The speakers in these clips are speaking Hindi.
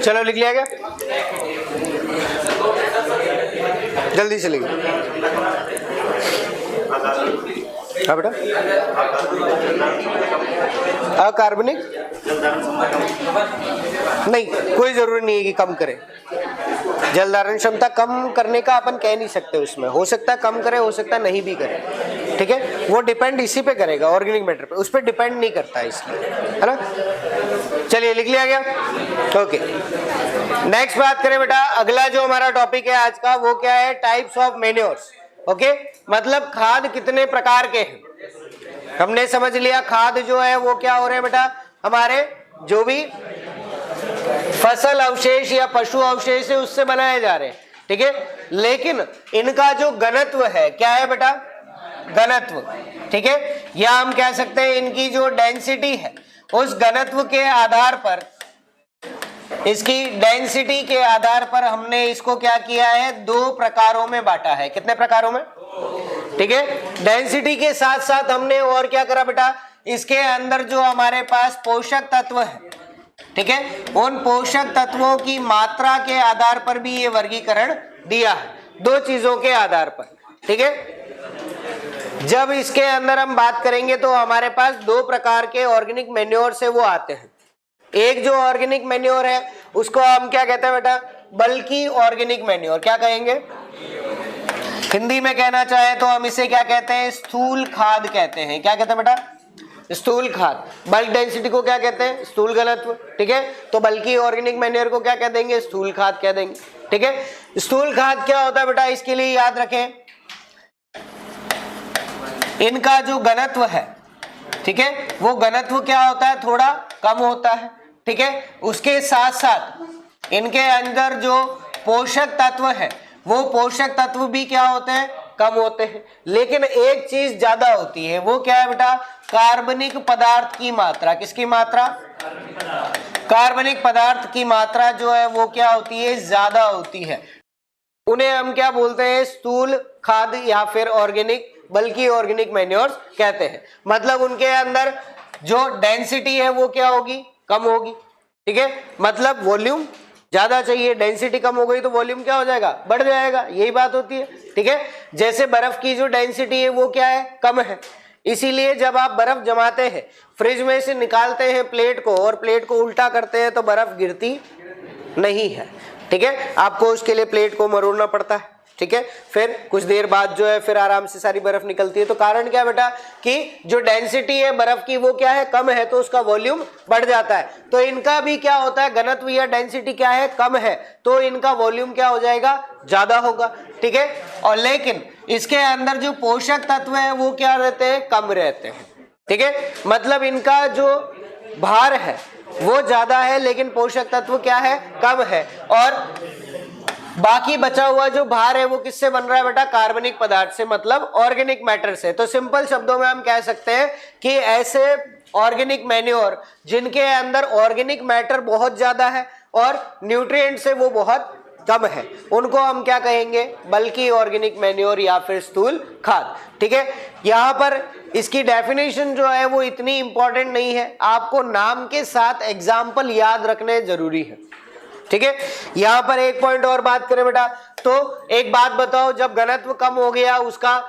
चलो लिख लिया क्या? जल्दी से लिखो। हाँ बेटा, अकार्बनिक नहीं, कोई जरूरी नहीं है कि कम करे। जल धारण क्षमता कम करने का अपन कह नहीं सकते, उसमें हो सकता है कम करे, हो सकता है नहीं भी करे, ठीक है। वो डिपेंड इसी पे करेगा, ऑर्गेनिक मैटर पे, उस पर डिपेंड नहीं करता है, इसलिए, है ना। चलिए लिख लिया गया, ओके। नेक्स्ट बात करें बेटा, अगला जो हमारा टॉपिक है आज का वो क्या है? Types of manures. ओके, मतलब खाद कितने प्रकार के हैं। हमने समझ लिया खाद जो है वो क्या हो रहे हैं बेटा, हमारे जो भी फसल अवशेष या पशु अवशेष है उससे बनाए जा रहे हैं, ठीक है। लेकिन इनका जो घनत्व है क्या है बेटा? घनत्व, ठीक है। या हम कह सकते हैं इनकी जो डेंसिटी है, उस घनत्व के आधार पर, इसकी डेंसिटी के आधार पर हमने इसको क्या किया है? दो प्रकारों में बांटा है। कितने प्रकारों में? ठीक है। डेंसिटी के साथ साथ हमने और क्या करा बेटा, इसके अंदर जो हमारे पास पोषक तत्व है, ठीक है, उन पोषक तत्वों की मात्रा के आधार पर भी ये वर्गीकरण दिया है, दो चीजों के आधार पर, ठीक है। जब इसके अंदर हम बात करेंगे तो हमारे पास दो प्रकार के ऑर्गेनिक मैन्योर से वो आते हैं। एक जो ऑर्गेनिक मैन्योर है उसको हम क्या कहते हैं बेटा? बल्कि ऑर्गेनिक मैन्योर। क्या कहेंगे? हिंदी में कहना चाहे तो हम इसे क्या कहते हैं? स्थूल खाद कहते हैं। क्या कहते हैं बेटा? स्थूल खाद। बल्क डेंसिटी को क्या कहते हैं? स्थूल घनत्व, ठीक है। तो बल्कि ऑर्गेनिक मैन्योर को क्या कह देंगे? स्थूल खाद कह देंगे, ठीक है। स्थूल खाद क्या होता है बेटा? इसके लिए याद रखें, इनका जो घनत्व है, ठीक है, वो घनत्व क्या होता है? थोड़ा कम होता है, ठीक है। उसके साथ साथ इनके अंदर जो पोषक तत्व है वो पोषक तत्व भी क्या होते हैं? कम होते हैं। लेकिन एक चीज ज्यादा होती है, वो क्या है बेटा? कार्बनिक पदार्थ की मात्रा। किसकी मात्रा? कार्बनिक पदार्थ की मात्रा जो है वो क्या होती है? ज्यादा होती है। उन्हें हम क्या बोलते हैं? स्थूल खाद या फिर ऑर्गेनिक, बल्कि ऑर्गेनिक मैन्योर्स कहते हैं। मतलब उनके अंदर जो डेंसिटी है वो क्या होगी? कम होगी, ठीक है। मतलब वॉल्यूम ज्यादा चाहिए, डेंसिटी कम हो गई तो वॉल्यूम क्या हो जाएगा? बढ़ जाएगा। यही बात होती है, ठीक है। जैसे बर्फ की जो डेंसिटी है वो क्या है? कम है। इसीलिए जब आप बर्फ जमाते हैं, फ्रिज में से निकालते हैं प्लेट को और प्लेट को उल्टा करते हैं तो बर्फ गिरती नहीं है, ठीक है। आपको उसके लिए प्लेट को मरोड़ना पड़ता है, ठीक है। फिर कुछ देर बाद जो है फिर आराम से सारी बर्फ निकलती है। तो कारण क्या बेटा? कि जो डेंसिटी है बर्फ की वो क्या है? कम है, तो उसका वॉल्यूम बढ़ जाता है। तो इनका भी क्या होता है? घनत्व या डेंसिटी क्या है? कम है, तो इनका वॉल्यूम क्या हो जाएगा? ज्यादा होगा, ठीक है। और लेकिन इसके अंदर जो पोषक तत्व है वो क्या रहते हैं? कम रहते हैं, ठीक है। मतलब इनका जो भार है वो ज्यादा है लेकिन पोषक तत्व क्या है? कम है। और बाकी बचा हुआ जो भार है वो किससे बन रहा है बेटा? कार्बनिक पदार्थ से, मतलब ऑर्गेनिक मैटर से। तो सिंपल शब्दों में हम कह सकते हैं कि ऐसे ऑर्गेनिक मैन्योर जिनके अंदर ऑर्गेनिक मैटर बहुत ज्यादा है और न्यूट्रिएंट से वो बहुत कम है, उनको हम क्या कहेंगे? बल्कि ऑर्गेनिक मैन्योर या फिर स्थूल खाद, ठीक है। यहाँ पर इसकी डेफिनेशन जो है वो इतनी इंपॉर्टेंट नहीं है, आपको नाम के साथ एग्जाम्पल याद रखने जरूरी है, ठीक है। यहां पर एक पॉइंट और बात करें बेटा, तो एक बात बताओ, जब घनत्व कम हो गया, उसका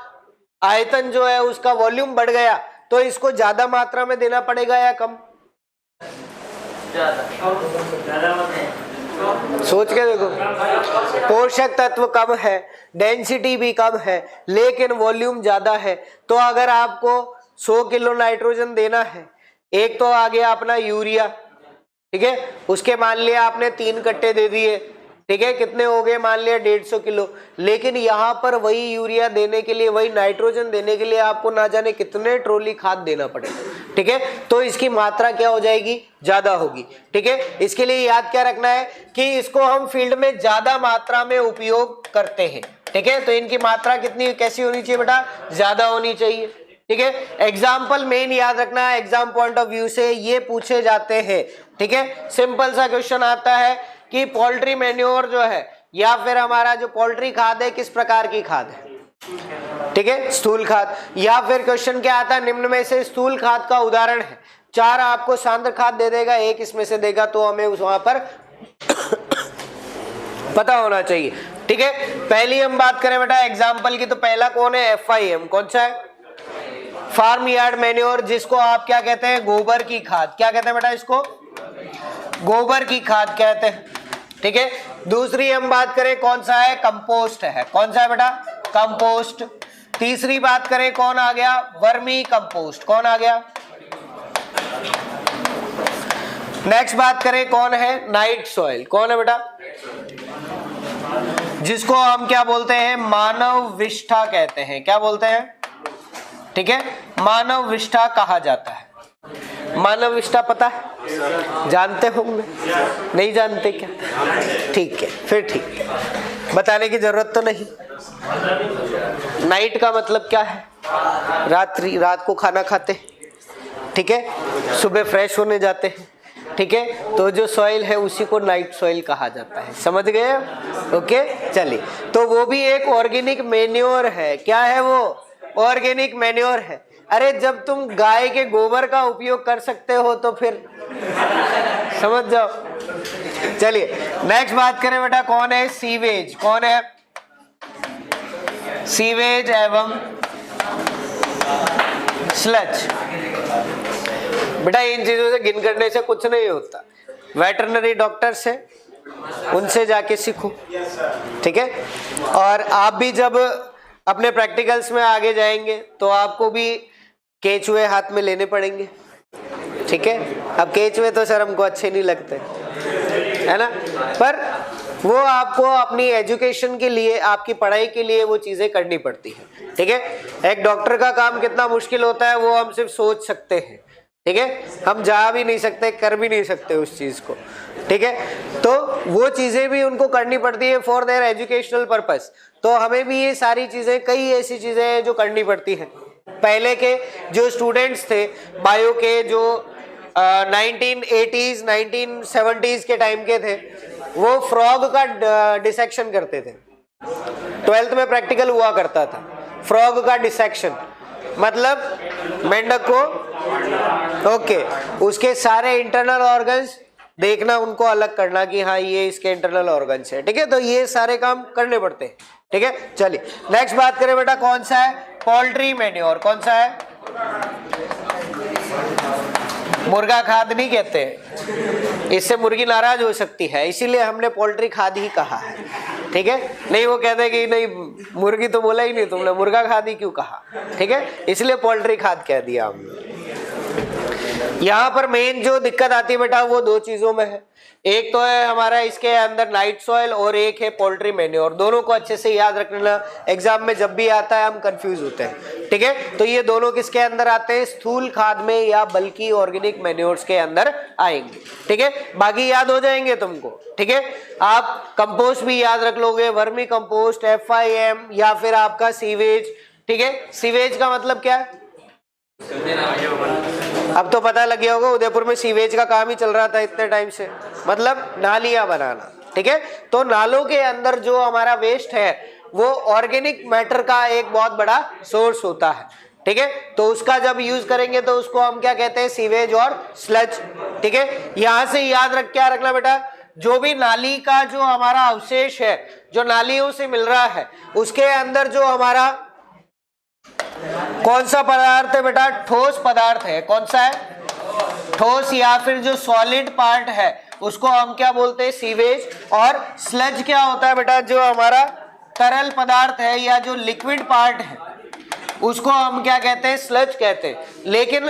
आयतन जो है उसका वॉल्यूम बढ़ गया, तो इसको ज्यादा मात्रा में देना पड़ेगा या कम? सोच के देखो, पोषक तत्व कम है, डेंसिटी भी कम है, लेकिन वॉल्यूम ज्यादा है। तो अगर आपको 100 किलो नाइट्रोजन देना है, एक तो आ गया अपना यूरिया, ठीक है, उसके मान लिया आपने 3 कट्टे दे दिए, ठीक है, कितने हो गए? मान लिया 150 किलो। लेकिन यहाँ पर वही यूरिया देने के लिए, वही नाइट्रोजन देने के लिए आपको ना जाने कितने ट्रॉली खाद देना पड़ेगा, ठीक है। तो इसकी मात्रा क्या हो जाएगी? ज्यादा होगी, ठीक है। इसके लिए याद क्या रखना है कि इसको हम फील्ड में ज्यादा मात्रा में उपयोग करते हैं, ठीक है। तो इनकी मात्रा कितनी कैसी होनी चाहिए बेटा? ज्यादा होनी चाहिए, ठीक है। एग्जाम्पल मेन याद रखना है, एग्जाम पॉइंट ऑफ व्यू से ये पूछे जाते हैं, ठीक है। सिंपल सा क्वेश्चन आता है कि पोल्ट्री मैन्योर जो है या फिर हमारा जो पोल्ट्री खाद है किस प्रकार की खाद है? ठीक है, स्थूल खाद। या फिर क्वेश्चन क्या आता है, निम्न में से स्थूल खाद का उदाहरण है। 4 आपको सांद्र खाद दे देगा, 1 इसमें से देगा, तो हमें वहां पर पता होना चाहिए। ठीक है, पहली हम बात करें बेटा एग्जाम्पल की, तो पहला कौन है, FIM, कौन सा है, फार्म यार्ड मैन्योर, जिसको आप क्या कहते हैं, गोबर की खाद। क्या कहते हैं बेटा इसको, गोबर की खाद कहते हैं। ठीक है, दूसरी हम बात करें कौन सा है, कंपोस्ट है। कौन सा है बेटा, कंपोस्ट। तीसरी बात करें कौन आ गया, वर्मी कंपोस्ट। कौन आ गया, नेक्स्ट बात करें कौन है, नाइट सॉइल। कौन है बेटा, जिसको हम क्या बोलते हैं, मानव विष्ठा कहते हैं। क्या बोलते हैं, ठीक है, मानव विष्ठा कहा जाता है। मानव विष्ठा पता है, जानते होंगे, नहीं जानते क्या, ठीक है, फिर ठीक है, बताने की जरूरत तो नहीं। नाइट का मतलब क्या है, रात्रि, रात को खाना खाते हैं, ठीक है, सुबह फ्रेश होने जाते हैं। ठीक है, तो जो सॉइल है उसी को नाइट सॉइल कहा जाता है। समझ गए, ओके, चलिए। तो वो भी एक ऑर्गेनिक मैन्योर है। क्या है वो, ऑर्गेनिक मैन्योर है। अरे जब तुम गाय के गोबर का उपयोग कर सकते हो तो फिर समझ जाओ। चलिए नेक्स्ट बात करें बेटा, कौन है, सीवेज। कौन है, सीवेज एवं स्लज। बेटा इन चीजों से गिन करने से कुछ नहीं होता, वेटरनरी डॉक्टर से, उनसे जाके सीखो। ठीक है, और आप भी जब अपने प्रैक्टिकल्स में आगे जाएंगे तो आपको भी केचुए हाथ में लेने पड़ेंगे। ठीक है, अब केचुए तो सर हमको अच्छे नहीं लगते, है ना, पर वो आपको अपनी एजुकेशन के लिए, आपकी पढ़ाई के लिए वो चीजें करनी पड़ती है। ठीक है, एक डॉक्टर का काम कितना मुश्किल होता है वो हम सिर्फ सोच सकते हैं। ठीक है, हम जा भी नहीं सकते, कर भी नहीं सकते उस चीज को। ठीक है, तो वो चीजें भी उनको करनी पड़ती है फॉर देयर एजुकेशनल पर्पस। तो हमें भी ये सारी चीजें, कई ऐसी चीजें हैं जो करनी पड़ती हैं। पहले के जो स्टूडेंट्स थे बायो के, जो 1980s 1970s के टाइम के थे, वो फ्रॉग का डिसेक्शन करते थे। 12th में प्रैक्टिकल हुआ करता था, फ्रॉग का डिसेक्शन मतलब मेंढक को, ओके, उसके सारे इंटरनल ऑर्गन्स देखना, उनको अलग करना कि हाँ ये इसके इंटरनल ऑर्गन्स है। ठीक है, तो ये सारे काम करने पड़ते हैं। ठीक है, चलिए नेक्स्ट बात करें बेटा, कौन सा है, पोल्ट्री मैन्योर। कौन सा है, मुर्गा खाद नहीं कहते, इससे मुर्गी नाराज हो सकती है, इसीलिए हमने पोल्ट्री खाद ही कहा है। ठीक है, नहीं वो कहते हैं कि नहीं मुर्गी तो बोला ही नहीं तुमने, मुर्गा खाद ही क्यों कहा। ठीक है, इसलिए पोल्ट्री खाद कह दिया हमने। यहाँ पर मेन जो दिक्कत आती है बेटा वो दो चीजों में है, एक तो है हमारा इसके अंदर नाइट सॉइल और एक है पोल्ट्री मैन्योर। दोनों को अच्छे से याद रखना, एग्जाम में जब भी आता है हम कंफ्यूज होते हैं। ठीक है, तो ये दोनों किसके अंदर आते हैं, स्थूल खाद में या बल्कि ऑर्गेनिक मैन्योर्स के अंदर आएंगे। ठीक है, बाकी याद हो जाएंगे तुमको। ठीक है, आप कंपोस्ट भी याद रख लोगे, वर्मी कंपोस्ट, FIM या फिर आपका सीवेज। ठीक है, सीवेज का मतलब क्या है, अब तो पता लग गया होगा, उदयपुर में सीवेज का काम ही चल रहा था इतने टाइम से, मतलब नालियां बनाना। ठीक है, तो नालों के अंदर जो हमारा वेस्ट है वो ऑर्गेनिक मैटर का एक बहुत बड़ा सोर्स होता है। ठीक है, तो उसका जब यूज करेंगे तो उसको हम क्या कहते हैं, सीवेज और स्लज। ठीक है, यहां से याद रख, क्या रखना बेटा, जो भी नाली का जो हमारा अवशेष है, जो नालियों से मिल रहा है, उसके अंदर जो हमारा कौन सा पदार्थ है बेटा, ठोस पदार्थ है। कौन सा है, ठोस या फिर जो सॉलिड पार्ट है उसको हम क्या बोलते हैं, सीवेज। और स्लज क्या होता है बेटा, जो हमारा तरल पदार्थ है या जो लिक्विड पार्ट है उसको हम क्या कहते हैं, स्लज कहते हैं। लेकिन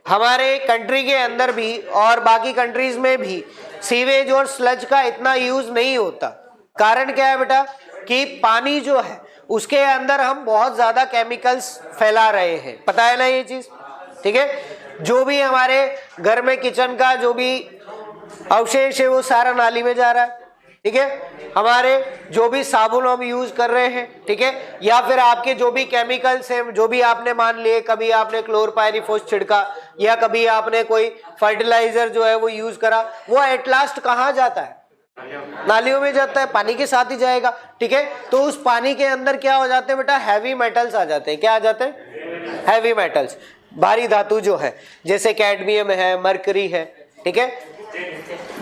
हमारे कंट्री के अंदर भी और बाकी कंट्रीज में भी सीवेज और स्लज का इतना यूज नहीं होता। कारण क्या है बेटा, कि पानी जो है उसके अंदर हम बहुत ज्यादा केमिकल्स फैला रहे हैं, पता है ना ये चीज। ठीक है, जो भी हमारे घर में किचन का जो भी अवशेष है वो सारा नाली में जा रहा है। ठीक है, हमारे जो भी साबुन हम यूज कर रहे हैं, ठीक है, या फिर आपके जो भी केमिकल्स हैं, जो भी आपने मान लिए, कभी आपने क्लोरपायरिफॉस छिड़का या कभी आपने कोई फर्टिलाइजर जो है वो यूज करा, वो एट लास्ट कहाँ जाता है, नालियों में जाता है, पानी के साथ ही जाएगा। ठीक है, तो उस पानी के अंदर क्या हो जाते हैं बेटा, हैवी मेटल्स आ जाते हैं। क्या आ जाते हैं, हैवी मेटल्स, भारी धातु जो है, जैसे कैडमियम है, मरकरी है। ठीक है,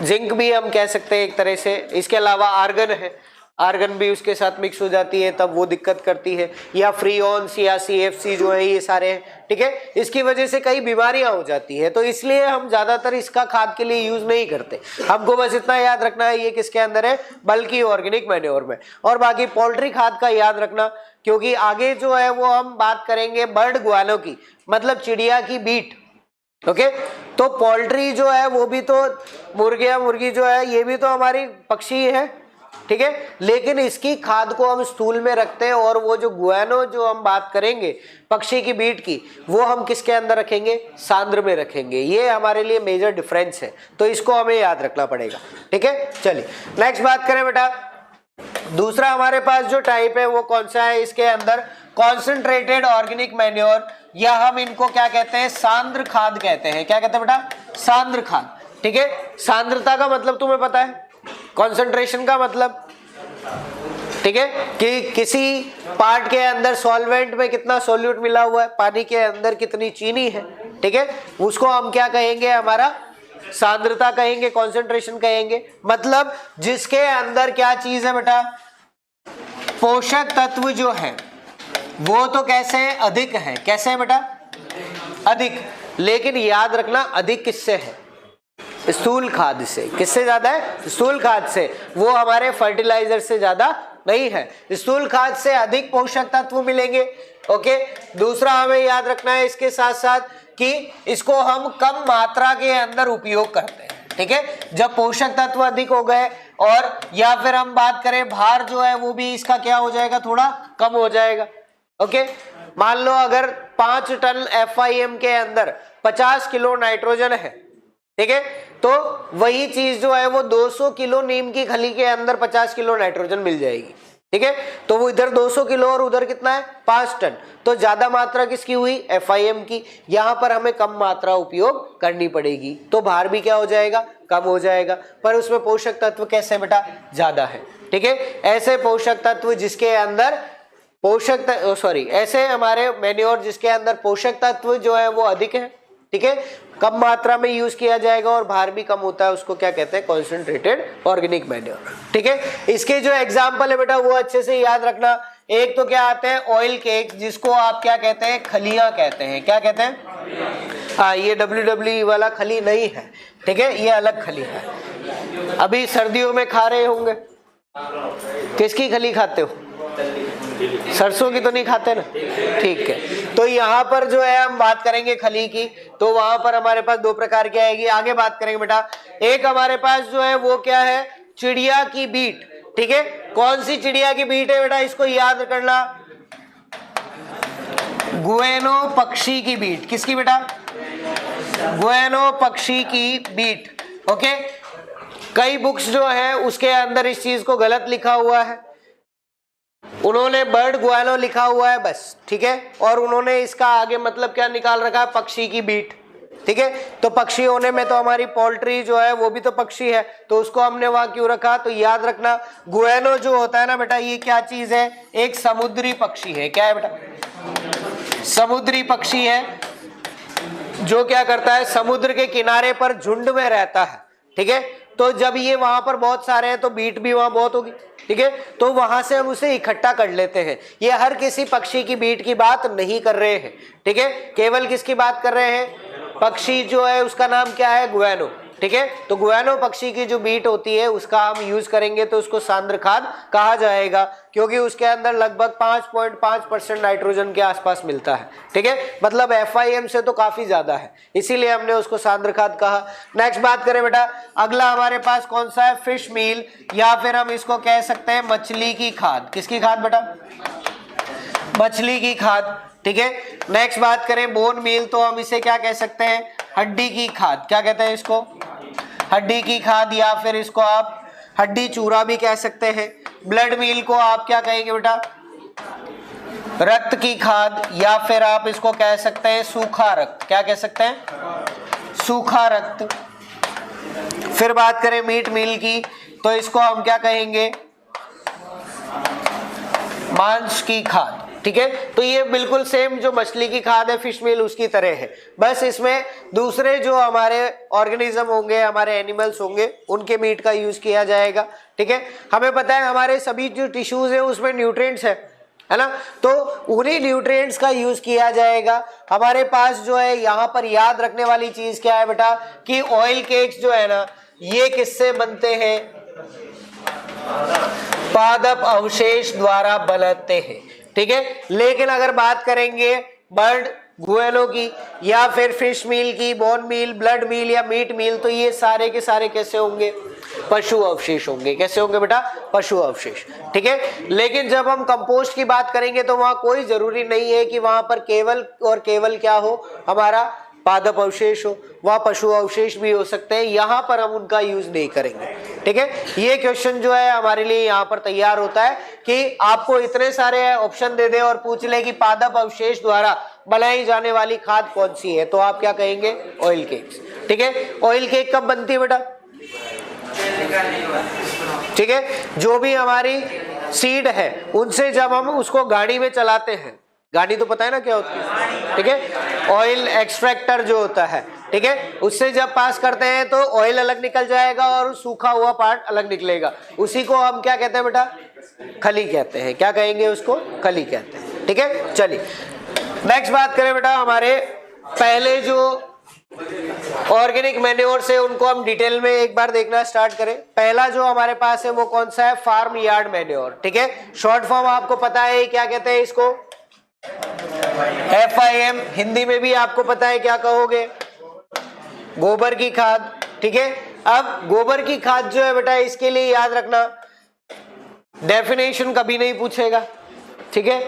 जिंक भी हम कह सकते हैं एक तरह से। इसके अलावा आर्गन है, आर्गन भी उसके साथ मिक्स हो जाती है तब वो दिक्कत करती है, या फ्रीऑन्स या CFC जो है ये सारे हैं, ठीक है। इसकी वजह से कई बीमारियां हो जाती है, तो इसलिए हम ज्यादातर इसका खाद के लिए यूज नहीं करते। हमको बस इतना याद रखना है ये किसके अंदर है, बल्कि ऑर्गेनिक मैन्योर में। और बाकी पोल्ट्री खाद का याद रखना, क्योंकि आगे जो है वो हम बात करेंगे बर्ड ग्वानो की, मतलब चिड़िया की बीट, ओके। तो पोल्ट्री जो है वो भी तो मुर्गी जो है ये भी तो हमारी पक्षी है, ठीक है। लेकिन इसकी खाद को हम स्थूल में रखते हैं, और वो जो गुआनो जो हम बात करेंगे पक्षी की बीट की, वो हम किसके अंदर रखेंगे, सांद्र में रखेंगे। ये हमारे लिए मेजर डिफरेंस है, तो इसको हमें याद रखना पड़ेगा, ठीक है। चलिए नेक्स्ट बात करें बेटा। दूसरा हमारे पास जो टाइप है वो कौन सा है, इसके अंदर कॉन्सेंट्रेटेड ऑर्गेनिक मैन्योर, या हम इनको क्या कहते हैं, सांद्र खाद कहते हैं। क्या कहते हैं बेटा, सांद्र खाद, ठीक है। सांद्रता का मतलब तुम्हें पता है, कॉन्सेंट्रेशन का मतलब, ठीक है, कि किसी पार्ट के अंदर सॉल्वेंट में कितना सोल्यूट मिला हुआ है, पानी के अंदर कितनी चीनी है, ठीक है, उसको हम क्या कहेंगे, हमारा सांद्रता कहेंगे, कॉन्सेंट्रेशन कहेंगे। मतलब जिसके अंदर क्या चीज है बेटा, पोषक तत्व जो है वो तो कैसे है, अधिक है। कैसे है बेटा, अधिक। लेकिन याद रखना अधिक किससे है, स्थूल खाद से। किससे ज्यादा है, स्थूल खाद से। वो हमारे फर्टिलाइजर से ज्यादा नहीं है, स्थूल खाद से अधिक पोषक तत्व मिलेंगे, ओके। दूसरा हमें याद रखना है इसके साथ साथ कि इसको हम कम मात्रा के अंदर उपयोग करते हैं, ठीक है। जब पोषक तत्व अधिक हो गए, और या फिर हम बात करें भार जो है वो भी इसका क्या हो जाएगा, थोड़ा कम हो जाएगा, ओके। मान लो अगर 5 टन FIM के अंदर 50 किलो नाइट्रोजन है, ठीक है, तो वही चीज जो है वो 200 किलो नीम की खली के अंदर 50 किलो नाइट्रोजन मिल जाएगी, ठीक है। तो वो इधर 200 किलो और उधर कितना है, 5 टन। तो ज्यादा मात्रा किसकी हुई, FIM की। यहां पर हमें कम मात्रा उपयोग करनी पड़ेगी, तो भार भी क्या हो जाएगा, कम हो जाएगा। पर उसमें पोषक तत्व कैसे बेटा, ज्यादा है, ठीक है। ऐसे पोषक तत्व जिसके अंदर ऐसे हमारे मैन्योर जिसके अंदर पोषक तत्व जो है वो अधिक है, ठीक है, कम मात्रा में यूज किया जाएगा और भार भी कम होता है, उसको क्या कहते हैं, कॉन्सेंट्रेटेड ऑर्गेनिक मैन्योर, ठीक है। इसके जो एग्जाम्पल है बेटा वो अच्छे से याद रखना। एक तो क्या आते हैं, ऑयल केक, जिसको आप क्या कहते हैं, खलियां कहते हैं। क्या कहते हैं, हाँ, ये WWE वाला खली नहीं है, ठीक है, ये अलग खली है। अभी सर्दियों में खा रहे होंगे, किसकी खली खाते हो, सरसों की तो नहीं खाते ना, ठीक है। तो यहाँ पर जो है हम बात करेंगे खली की, तो वहां पर हमारे पास 2 प्रकार की आएगी। आगे बात करेंगे बेटा, एक हमारे पास जो है वो क्या है, चिड़िया की बीट, ठीक है। कौन सी चिड़िया की बीट है बेटा, इसको याद करना, गुएनो पक्षी की बीट। किसकी बेटा, गुएनो पक्षी की बीट, ओके। कई बुक्स जो है उसके अंदर इस चीज को गलत लिखा हुआ है, उन्होंने बर्ड गुआनो लिखा हुआ है बस, ठीक है, और उन्होंने इसका आगे मतलब क्या निकाल रखा है, पक्षी की बीट, ठीक है। तो पक्षी होने में तो हमारी पोल्ट्री जो है वो भी तो पक्षी है, तो उसको हमने वहां क्यों रखा, तो याद रखना गुआनो जो होता है ना बेटा, ये क्या चीज है, एक समुद्री पक्षी है। क्या है बेटा, समुद्री पक्षी है, जो क्या करता है, समुद्र के किनारे पर झुंड में रहता है, ठीक है। तो जब ये वहां पर बहुत सारे हैं तो बीट भी वहां बहुत होगी, ठीक है, तो वहां से हम उसे इकट्ठा कर लेते हैं। ये हर किसी पक्षी की बीट की बात नहीं कर रहे हैं, ठीक है, केवल किसकी बात कर रहे हैं, पक्षी जो है उसका नाम क्या है, गुआनो, ठीक है। तो गुआनो पक्षी की जो बीट होती है उसका हम यूज करेंगे तो उसको सांद्र खाद कहा जाएगा, क्योंकि उसके अंदर लगभग 5.5% नाइट्रोजन के आसपास मिलता है, ठीक है। मतलब FIM से तो काफी ज्यादा है, इसीलिए हमने उसको सांद्र खाद कहा। नेक्स्ट बात करें बेटा, अगला हमारे पास कौन सा है, फिश मील, या फिर हम इसको कह सकते हैं मछली की खाद। किसकी खाद बेटा, मछली की खाद, ठीक है। नेक्स्ट बात करें बोन मील, तो हम इसे क्या कह सकते हैं, हड्डी की खाद। क्या कहते हैं इसको, हड्डी की खाद, या फिर इसको आप हड्डी चूरा भी कह सकते हैं। ब्लड मील को आप क्या कहेंगे बेटा, रक्त की खाद, या फिर आप इसको कह सकते हैं सूखा रक्त। क्या कह सकते हैं, सूखा रक्त। फिर बात करें मीट मील की, तो इसको हम क्या कहेंगे, मांस की खाद, ठीक ठीक है। तो ये बिल्कुल सेम जो मछली की खाद है फिश मील उसकी तरह है, बस इसमें दूसरे जो हमारे ऑर्गेनिज्म होंगे, हमारे एनिमल्स होंगे, उनके मीट का यूज किया जाएगा। ठीक है, हमें पता है हमारे सभी जो टिश्यूज है उसमें न्यूट्रिएंट्स है ना, तो उन्हीं न्यूट्रिएंट्स का यूज किया जाएगा। हमारे पास जो है यहाँ पर याद रखने वाली चीज क्या है बेटा, कि ऑयल केक्स जो है ना ये किससे बनते हैं, पादप अवशेष द्वारा बनते हैं। ठीक है, लेकिन अगर बात करेंगे बर्ड गुएनो की या फिर फिश मील की, बोन मील, ब्लड मील या मीट मील, तो ये सारे के सारे कैसे होंगे, पशु अवशेष होंगे। कैसे होंगे बेटा, पशु अवशेष। ठीक है, लेकिन जब हम कंपोस्ट की बात करेंगे तो वहां कोई जरूरी नहीं है कि वहां पर केवल और केवल क्या हो, हमारा पादप अवशेष हो, वह पशु अवशेष भी हो सकते हैं, यहाँ पर हम उनका यूज नहीं करेंगे। ठीक है, ये क्वेश्चन जो है हमारे लिए यहाँ पर तैयार होता है कि आपको इतने सारे ऑप्शन दे दे और पूछ ले कि पादप अवशेष द्वारा बनाई जाने वाली खाद कौन सी है, तो आप क्या कहेंगे, ऑयल केक्स। ठीक है, ऑयल केक कब बनती है बेटा, ठीक है, जो भी हमारी सीड है उनसे जब हम उसको गाड़ी में चलाते हैं, गाड़ी तो पता है ना क्या होती है, ठीक है, ऑयल एक्सट्रैक्टर जो होता है, ठीक है, उससे जब पास करते हैं तो ऑयल अलग निकल जाएगा और सूखा हुआ पार्ट अलग निकलेगा, उसी को हम क्या कहते हैं बेटा, खली कहते हैं। क्या कहेंगे उसको, खली कहते हैं। ठीक है, चलिए नेक्स्ट बात करें बेटा, हमारे पहले जो ऑर्गेनिक मैन्योर से उनको हम डिटेल में एक बार देखना स्टार्ट करें। पहला जो हमारे पास है वो कौन सा है, फार्म यार्ड मैन्योर। ठीक है, शॉर्ट फॉर्म आपको पता है क्या कहते हैं इसको, FIM, हिंदी में भी आपको पता है क्या कहोगे, गोबर की खाद। ठीक है, अब गोबर की खाद जो है बेटा, इसके लिए याद रखना डेफिनेशन कभी नहीं पूछेगा। ठीक है,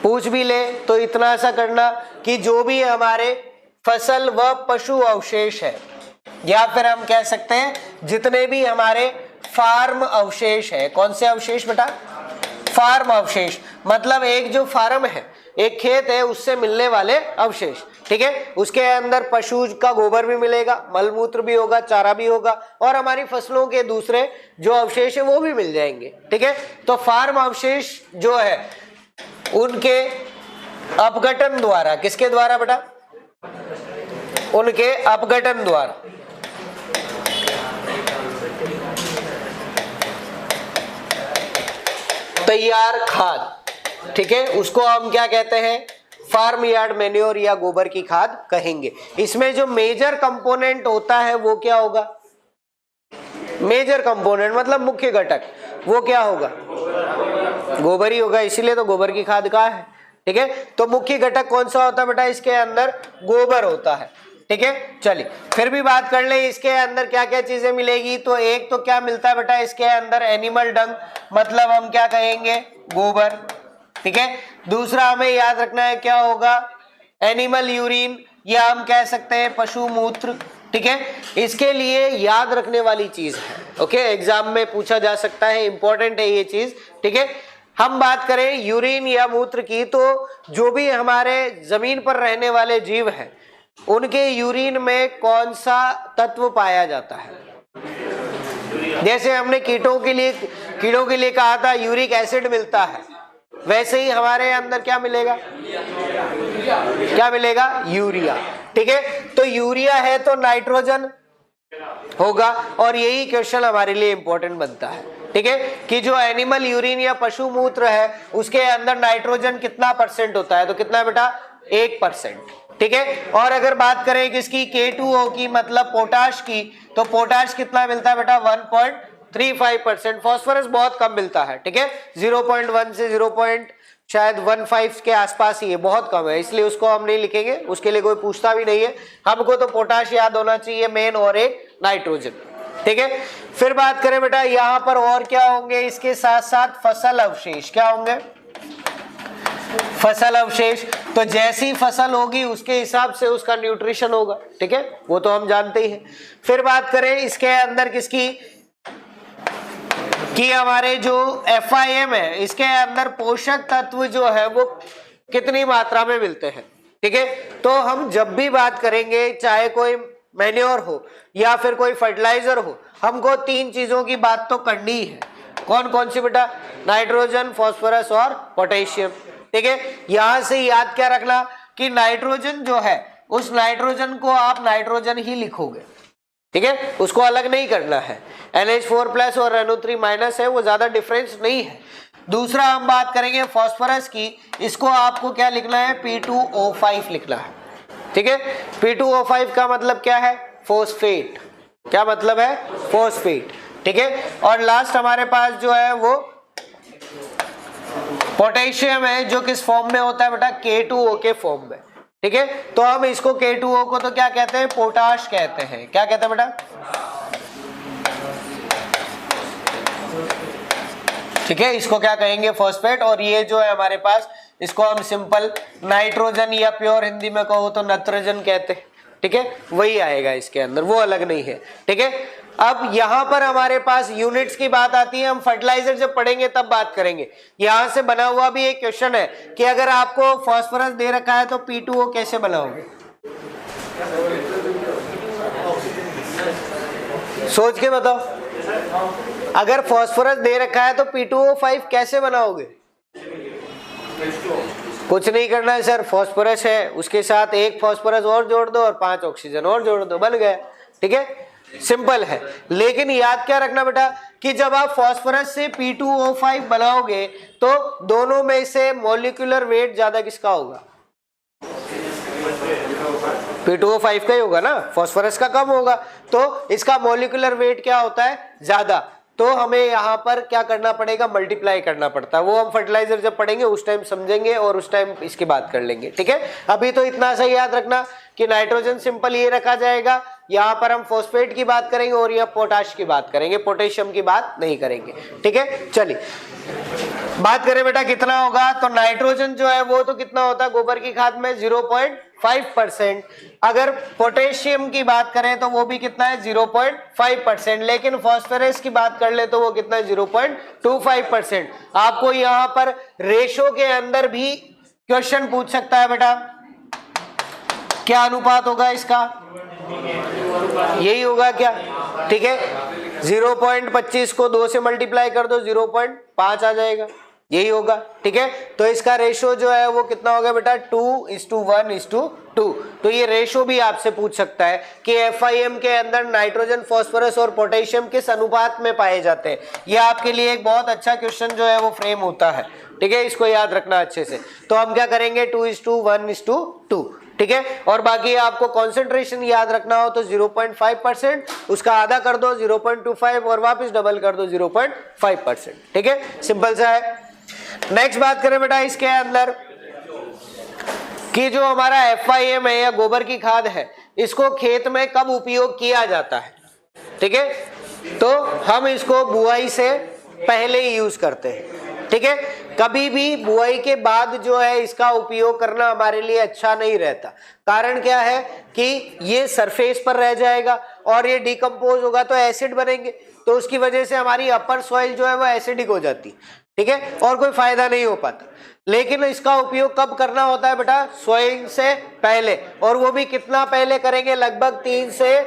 पूछ भी ले तो इतना सा करना कि जो भी हमारे फसल व पशु अवशेष है, या फिर हम कह सकते हैं जितने भी हमारे फार्म अवशेष है, कौन से अवशेष बेटा, फार्म अवशेष, मतलब एक जो फार्म है, एक खेत है, उससे मिलने वाले अवशेष। ठीक है, उसके अंदर पशु का गोबर भी मिलेगा, मलमूत्र भी होगा, चारा भी होगा, और हमारी फसलों के दूसरे जो अवशेष है वो भी मिल जाएंगे। ठीक है, तो फार्म अवशेष जो है उनके अपघटन द्वारा, किसके द्वारा बेटा, उनके अपघटन द्वारा तैयार खाद, ठीक है, उसको हम क्या कहते हैं, फार्म यार्ड मैन्योर या गोबर की खाद कहेंगे। इसमें जो मेजर कंपोनेंट होता है वो क्या होगा, मेजर कंपोनेंट मतलब मुख्य घटक, वो क्या होगा, गोबर ही होगा, इसीलिए तो गोबर की खाद का है। ठीक है, तो मुख्य घटक कौन सा होता है बेटा, इसके अंदर गोबर होता है। ठीक है, चलिए फिर भी बात कर ले इसके अंदर क्या क्या चीजें मिलेगी, तो एक तो क्या मिलता है बेटा इसके अंदर, एनिमल डंग, मतलब हम क्या कहेंगे, गोबर। ठीक है, दूसरा हमें याद रखना है क्या होगा, एनिमल यूरिन, या हम कह सकते हैं पशु मूत्र। ठीक है, इसके लिए याद रखने वाली चीज है, ओके, एग्जाम में पूछा जा सकता है, इंपॉर्टेंट है ये चीज। ठीक है, हम बात करें यूरिन या मूत्र की, तो जो भी हमारे जमीन पर रहने वाले जीव हैं उनके यूरिन में कौन सा तत्व पाया जाता है, जैसे हमने कीटों के लिए कहा था यूरिक एसिड मिलता है, वैसे ही हमारे अंदर क्या मिलेगा, क्या मिलेगा, यूरिया। ठीक है, तो यूरिया है तो नाइट्रोजन होगा, और यही क्वेश्चन हमारे लिए इंपॉर्टेंट बनता है। ठीक है, कि जो एनिमल यूरिन या पशु मूत्र है उसके अंदर नाइट्रोजन कितना % होता है, तो कितना बेटा, 1%। ठीक है, और अगर बात करें किसकी, K2O की, मतलब पोटाश की, तो पोटाश कितना मिलता है बेटा, 1.35%। फॉस्फोरस बहुत कम मिलता है। ठीक है, 0.1 से 0.15 के आसपास ही है, बहुत कम है, इसलिए उसको हम नहीं लिखेंगे, उसके लिए कोई पूछता भी नहीं है। हमको तो पोटाश याद होना चाहिए मेन, और एक नाइट्रोजन। ठीक है, फिर बात करें बेटा यहाँ पर और क्या होंगे, इसके साथ साथ फसल अवशेष, क्या होंगे, फसल अवशेष, तो जैसी फसल होगी उसके हिसाब से उसका न्यूट्रिशन होगा। ठीक है, वो तो हम जानते ही हैं। फिर बात करें इसके अंदर किसकी, कि हमारे जो FIM है इसके अंदर पोषक तत्व जो है वो कितनी मात्रा में मिलते हैं। ठीक है, तो हम जब भी बात करेंगे, चाहे कोई मैन्योर हो या फिर कोई फर्टिलाइजर हो, हमको 3 चीजों की बात तो करनी ही है। कौन कौन सी बेटा, नाइट्रोजन, फास्फोरस और पोटेशियम। ठीक है। यहां से याद क्या रखना कि नाइट्रोजन जो है उस नाइट्रोजन को आप नाइट्रोजन ही लिखोगे, ठीक है, उसको अलग नहीं करना है। NH4+ और NO3- है, वो ज्यादा डिफरेंस नहीं है। दूसरा हम बात करेंगे फास्फोरस की, इसको आपको क्या लिखना है, P2O5 लिखना है, ठीक है। P2O5 का मतलब क्या है, फोस्फेट। क्या मतलब है, फोस्फेट, ठीक है। और लास्ट हमारे पास जो है वो पोटेशियम है, जो किस फॉर्म में होता है बेटा, K2O के फॉर्म में, ठीक है। तो हम इसको K2O को तो क्या कहते हैं, पोटाश कहते हैं। क्या कहते हैं बेटा, ठीक है, इसको क्या कहेंगे, फॉस्फेट। और ये जो है हमारे पास, इसको हम सिंपल नाइट्रोजन या प्योर हिंदी में कहो तो नत्रजन कहते हैं, ठीक है, वही आएगा इसके अंदर, वो अलग नहीं है, ठीक है। अब यहां पर हमारे पास यूनिट्स की बात आती है, हम फर्टिलाइजर जब पढ़ेंगे तब बात करेंगे। यहां से बना हुआ भी एक क्वेश्चन है कि अगर आपको फास्फोरस दे रखा है तो P2O कैसे बनाओगे, सोच के बताओ। अगर फास्फोरस दे रखा है तो P2O5 कैसे बनाओगे, कुछ नहीं करना है सर, फास्फोरस है उसके साथ एक फास्फोरस और जोड़ दो और 5 ऑक्सीजन और जोड़ दो, बन गया, ठीक है, सिंपल है। लेकिन याद क्या रखना बेटा कि जब आप फास्फोरस से P2O5 बनाओगे तो दोनों में से मॉलिक्यूलर वेट ज्यादा किसका होगा, P2O5 का ही होगा ना, फास्फोरस का कम होगा। तो इसका मॉलिक्यूलर वेट क्या होता है, ज्यादा। तो हमें यहाँ पर क्या करना पड़ेगा, मल्टीप्लाई करना पड़ता है। वो हम फर्टिलाइजर जब पढ़ेंगे उस टाइम समझेंगे और उस टाइम इसकी बात कर लेंगे, ठीक है। अभी तो इतना सा याद रखना कि नाइट्रोजन सिंपल ये रखा जाएगा, यहाँ पर हम फॉस्फेट की बात करेंगे और यहाँ पोटाश की बात करेंगे, पोटेशियम की बात नहीं करेंगे, ठीक है। चलिए बात करें बेटा कितना होगा, तो नाइट्रोजन जो है वो तो कितना होता है गोबर की खाद में, 0.5%। अगर पोटेशियम की बात करें तो वो भी कितना है, 0.5%। लेकिन फास्फोरस की बात कर ले तो वो कितना है, 0.25%। आपको यहाँ पर रेशो के अंदर भी क्वेश्चन पूछ सकता है बेटा, क्या अनुपात होगा इसका, यही होगा क्या, ठीक है। 0.25 को 2 से मल्टीप्लाई कर दो, 0.5 आ जाएगा, यही होगा, ठीक है। तो इसका रेशो जो है वो कितना होगा बेटा, 2:1:2। तो ये रेशो भी आपसे पूछ सकता है कि FIM के अंदर नाइट्रोजन, फास्फोरस और पोटेशियम किस अनुपात में पाए जाते हैं। ये आपके लिए एक बहुत अच्छा क्वेश्चन जो है वो फ्रेम होता है, ठीक है, इसको याद रखना अच्छे से। तो हम क्या करेंगे, 2:1:2, ठीक है। और बाकी आपको कंसंट्रेशन याद रखना हो तो 0.5%, उसका आधा कर दो 0.25 और वापस डबल कर दो 0.5%, ठीक है, सिंपल सा है। नेक्स्ट बात करें बेटा इसके अंदर कि जो हमारा FIM है या गोबर की खाद है, इसको खेत में कब उपयोग किया जाता है, ठीक है। तो हम इसको बुआई से पहले ही यूज करते हैं, ठीक है। कभी भी बुआई के बाद जो है इसका उपयोग करना हमारे लिए अच्छा नहीं रहता। कारण क्या है कि ये सरफेस पर रह जाएगा और ये डिकम्पोज होगा तो एसिड बनेंगे, तो उसकी वजह से हमारी अपर सॉइल जो है वो एसिडिक हो जाती, ठीक है, और कोई फायदा नहीं हो पाता। लेकिन इसका उपयोग कब करना होता है बेटा, सोइंग से पहले, और वो भी कितना पहले करेंगे, लगभग 3 से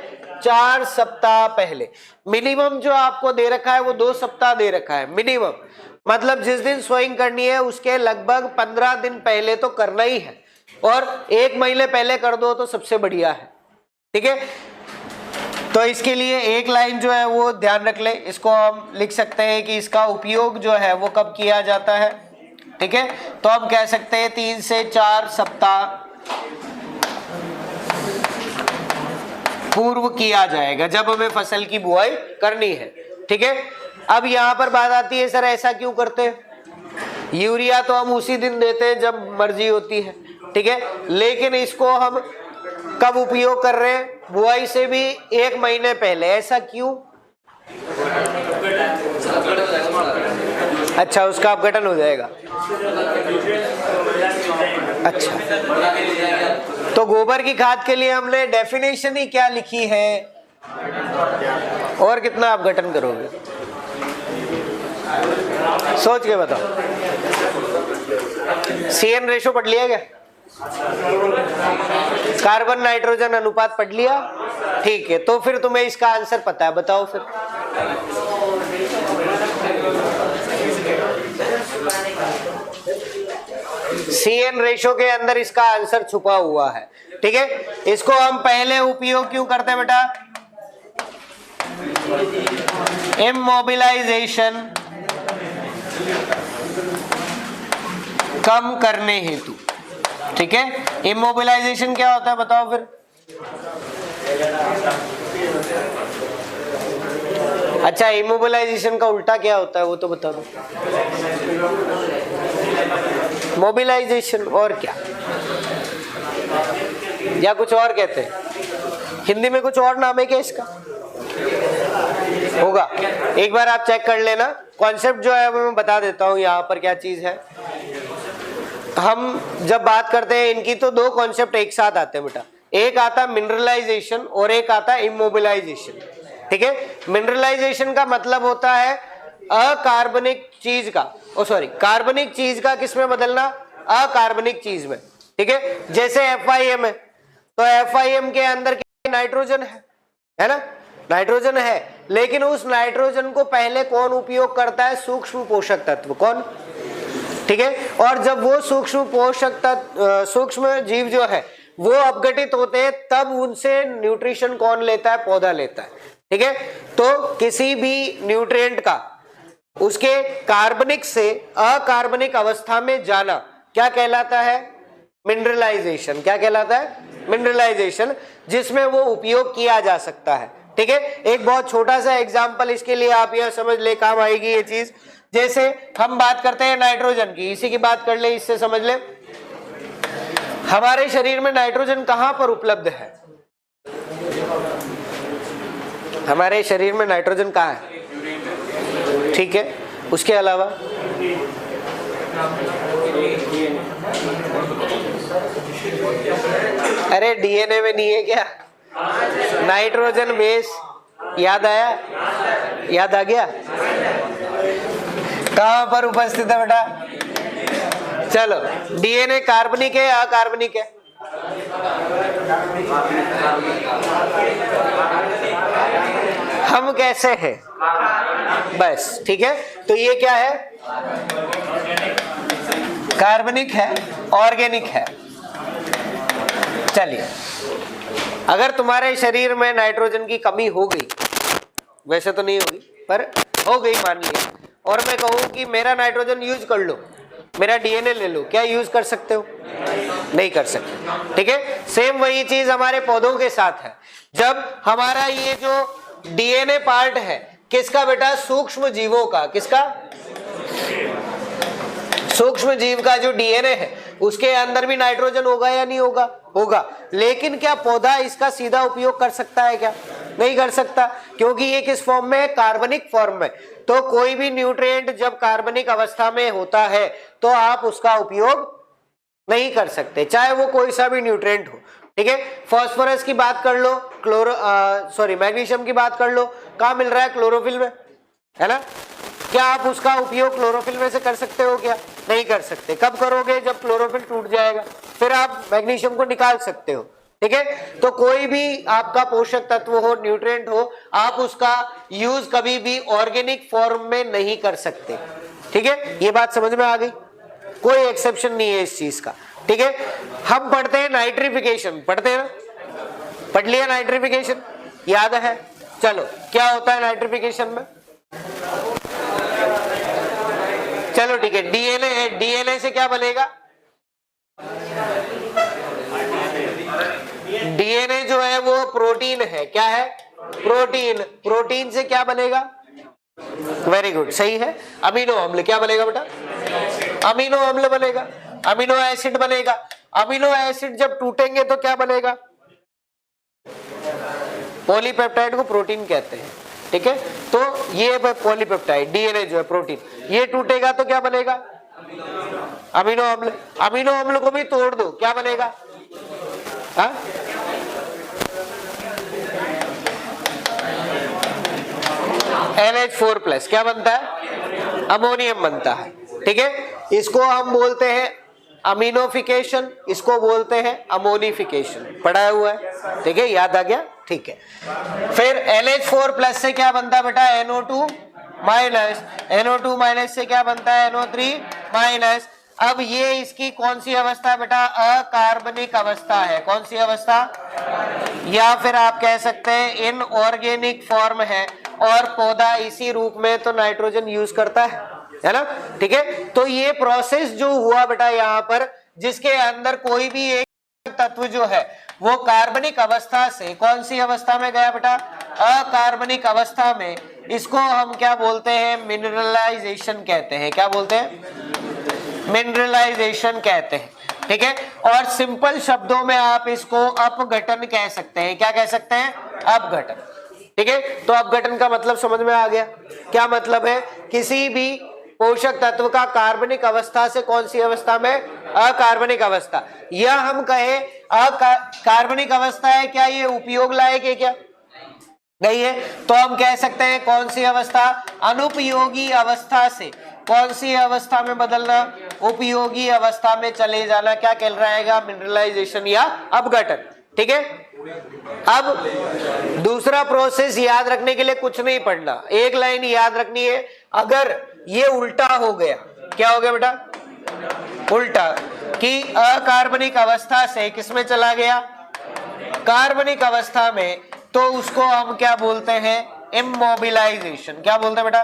4 सप्ताह पहले। मिनिमम जो आपको दे रखा है वो 2 सप्ताह दे रखा है मिनिमम, मतलब जिस दिन सोइंग करनी है उसके लगभग 15 दिन पहले तो करना ही है, और 1 महीने पहले कर दो तो सबसे बढ़िया है, ठीक है। तो इसके लिए एक लाइन जो है वो ध्यान रख ले, इसको हम लिख सकते हैं कि इसका उपयोग जो है वो कब किया जाता है, ठीक है। तो हम कह सकते हैं 3 से 4 सप्ताह पूर्व किया जाएगा जब हमें फसल की बुआई करनी है, ठीक है। अब यहां पर बात आती है, सर ऐसा क्यों करते हैं, यूरिया तो हम उसी दिन देते हैं जब मर्जी होती है, ठीक है, लेकिन इसको हम कब उपयोग कर रहे हैं, बुआई से भी 1 महीने पहले, ऐसा क्यों, अच्छा उसका अपघटन हो जाएगा, अच्छा। तो गोबर की खाद के लिए हमने डेफिनेशन ही क्या लिखी है, और कितना अपघटन करोगे, सोच के बताओ। CN रेशो पढ़ लिया क्या, कार्बन नाइट्रोजन अनुपात पढ़ लिया, ठीक है। तो फिर तुम्हें इसका आंसर पता है, बताओ फिर। CN रेशो के अंदर इसका आंसर छुपा हुआ है। ठीक है, इसको हम पहले उपयोग क्यों करते हैं बेटा? इमोबिलाइजेशन कम करने हेतु। ठीक है, इमोबिलाइजेशन क्या होता है बताओ फिर? अच्छा, इमोबिलाइजेशन का उल्टा क्या होता है वो तो बता दो। मोबिलाइजेशन और क्या, या कुछ और कहते हैं? हिंदी में कुछ और नाम है क्या इसका? होगा, एक बार आप चेक कर लेना। कॉन्सेप्ट जो है वो मैं बता देता हूं यहाँ पर क्या चीज है। हम जब बात करते हैं इनकी तो दो कॉन्सेप्ट एक साथ आते हैं बेटा, एक आता है मिनरलाइजेशन और एक आता है इमोबिलाइजेशन। ठीक है, मिनरलाइजेशन का मतलब होता है अकार्बनिक चीज का, कार्बनिक चीज का किस में बदलना? अकार्बनिक चीज में। ठीक है, जैसे FiM है तो FiM के अंदर नाइट्रोजन है ना, नाइट्रोजन है, लेकिन उस नाइट्रोजन को पहले कौन उपयोग करता है? सूक्ष्म पोषक तत्व। कौन? ठीक है, और जब वो सूक्ष्म पोषक तत्व, सूक्ष्म जीव जो है वो अपघटित होते हैं, तब उनसे न्यूट्रिशन कौन लेता है? पौधा लेता है। ठीक है, तो किसी भी न्यूट्रिएंट का उसके कार्बनिक से अकार्बनिक अवस्था में जाना क्या कहलाता है? मिनरलाइजेशन। क्या कहलाता है? मिनरलाइजेशन, जिसमें वो उपयोग किया जा सकता है। ठीक है, एक बहुत छोटा सा एग्जांपल इसके लिए आप यह समझ ले, काम आएगी ये चीज। जैसे हम बात करते हैं नाइट्रोजन की, इसी की बात कर ले, इससे समझ ले हमारे शरीर में नाइट्रोजन कहां पर उपलब्ध है? हमारे शरीर में नाइट्रोजन कहाँ है? ठीक है, उसके अलावा अरे DNA में नहीं है क्या? नाइट्रोजन बेस, याद आया? याद आ गया? कहां पर उपस्थित है बेटा? चलो, DNA कार्बनिक है या अकार्बनिक है? हम कैसे हैं? बस, ठीक है, तो ये क्या है? कार्बनिक है, ऑर्गेनिक है। चलिए, अगर तुम्हारे शरीर में नाइट्रोजन की कमी हो गई, वैसे तो नहीं होगी पर हो गई मान लिया, और मैं कहूं कि मेरा नाइट्रोजन यूज कर लो, मेरा DNA ले लो, क्या यूज कर सकते हो? नहीं कर सकते। ठीक है, सेम वही चीज हमारे पौधों के साथ है। जब हमारा ये जो DNA पार्ट है किसका बेटा? सूक्ष्म जीवों का। किसका? सूक्ष्म जीव का जो DNA है उसके अंदर भी नाइट्रोजन होगा या नहीं होगा? होगा। लेकिन क्या पौधा इसका सीधा उपयोग कर सकता है क्या? नहीं कर सकता, क्योंकि ये किस फॉर्म में है? कार्बनिक फॉर्म में। तो कोई भी न्यूट्रिएंट जब कार्बनिक अवस्था में होता है तो आप उसका उपयोग नहीं कर सकते, चाहे वो कोई सा भी न्यूट्रिएंट हो। ठीक है, फास्फोरस की बात कर लो, मैग्नीशियम की बात कर लो, कहाँ मिल रहा है? क्लोरोफिल में, है ना? क्या आप उसका उपयोग क्लोरोफिल में से कर सकते हो क्या? नहीं कर सकते। कब करोगे? जब क्लोरोफिल टूट जाएगा, फिर आप मैग्नीशियम को निकाल सकते हो। ठीक है, तो कोई भी आपका पोषक तत्व हो, न्यूट्रिएंट हो, आप उसका यूज कभी भी ऑर्गेनिक फॉर्म में नहीं कर सकते। ठीक है, ये बात समझ में आ गई? कोई एक्सेप्शन नहीं है इस चीज का। ठीक है, हम पढ़ते हैं नाइट्रिफिकेशन, पढ़ते हैं ना? पढ़ लिया नाइट्रिफिकेशन, याद है? चलो, क्या होता है नाइट्रिफिकेशन में? चलो ठीक है, DNA है, DNA से क्या बनेगा? DNA जो है वो प्रोटीन है। क्या है? प्रोटीन। प्रोटीन से क्या बनेगा? वेरी गुड, सही है। अमीनो अम्ल क्या बनेगा बेटा? अमीनो अम्ल बनेगा, अमीनो एसिड बनेगा। अमीनो एसिड जब टूटेंगे तो क्या बनेगा? पॉलीपेप्टाइड को प्रोटीन कहते हैं। ठीक है, तो ये पॉलीपेप्टाइड, DNA जो है प्रोटीन, ये टूटेगा तो क्या बनेगा? अमीनो अम्ल। अमीनो अम्ल को भी तोड़ दो, क्या बनेगा? हाँ? NH4+ क्या बनता है? अमोनियम बनता है। ठीक है, इसको हम बोलते हैं अमीनोफिकेशन, इसको बोलते हैं अमोनिफिकेशन। पढ़ा हुआ है? ठीक है, याद आ गया? ठीक है, फिर NH4+ से क्या बनता है बेटा? NO2-। NO2- से क्या बनता है? NO3-। अब ये इसकी कौन सी अवस्था है बेटा? अकार्बनिक अवस्था है। कौन सी अवस्था? या फिर आप कह सकते हैं इनऑर्गेनिक फॉर्म है, और पौधा इसी रूप में तो नाइट्रोजन यूज करता है ना? ठीक है, तो ये प्रोसेस जो हुआ बेटा यहाँ पर, जिसके अंदर कोई भी एक तत्व जो है वो कार्बनिक अवस्था से कौन सी अवस्था में गया बेटा? अकार्बनिक अवस्था में। इसको हम क्या बोलते हैं? मिनरलाइजेशन कहते हैं। क्या बोलते हैं? मिनरलाइजेशन कहते हैं। ठीक है, और सिंपल शब्दों में आप इसको अपघटन कह सकते हैं। क्या कह सकते हैं? अपघटन। ठीक है, तो अपघटन का मतलब समझ में आ गया। क्या मतलब है? किसी भी पोषक तत्व का कार्बनिक अवस्था से कौन सी अवस्था में? अकार्बनिक अवस्था। या हम कहें कार्बनिक अवस्था है, क्या ये उपयोग लायक है? क्या नहीं है, तो हम कह सकते हैं कौन सी अवस्था? अनुपयोगी अवस्था से कौन सी अवस्था में बदलना? उपयोगी अवस्था में चले जाना। क्या कहलाएगा? मिनरलाइजेशन या अपघटन। ठीक है, अब दूसरा प्रोसेस याद रखने के लिए कुछ नहीं पढ़ना, एक लाइन याद रखनी है। अगर ये उल्टा हो गया, क्या हो गया बेटा? उल्टा, कि अकार्बनिक अवस्था से किसमें चला गया? कार्बनिक अवस्था में, तो उसको हम क्या बोलते हैं? इमोबिलाइजेशन। क्या बोलते हैं बेटा?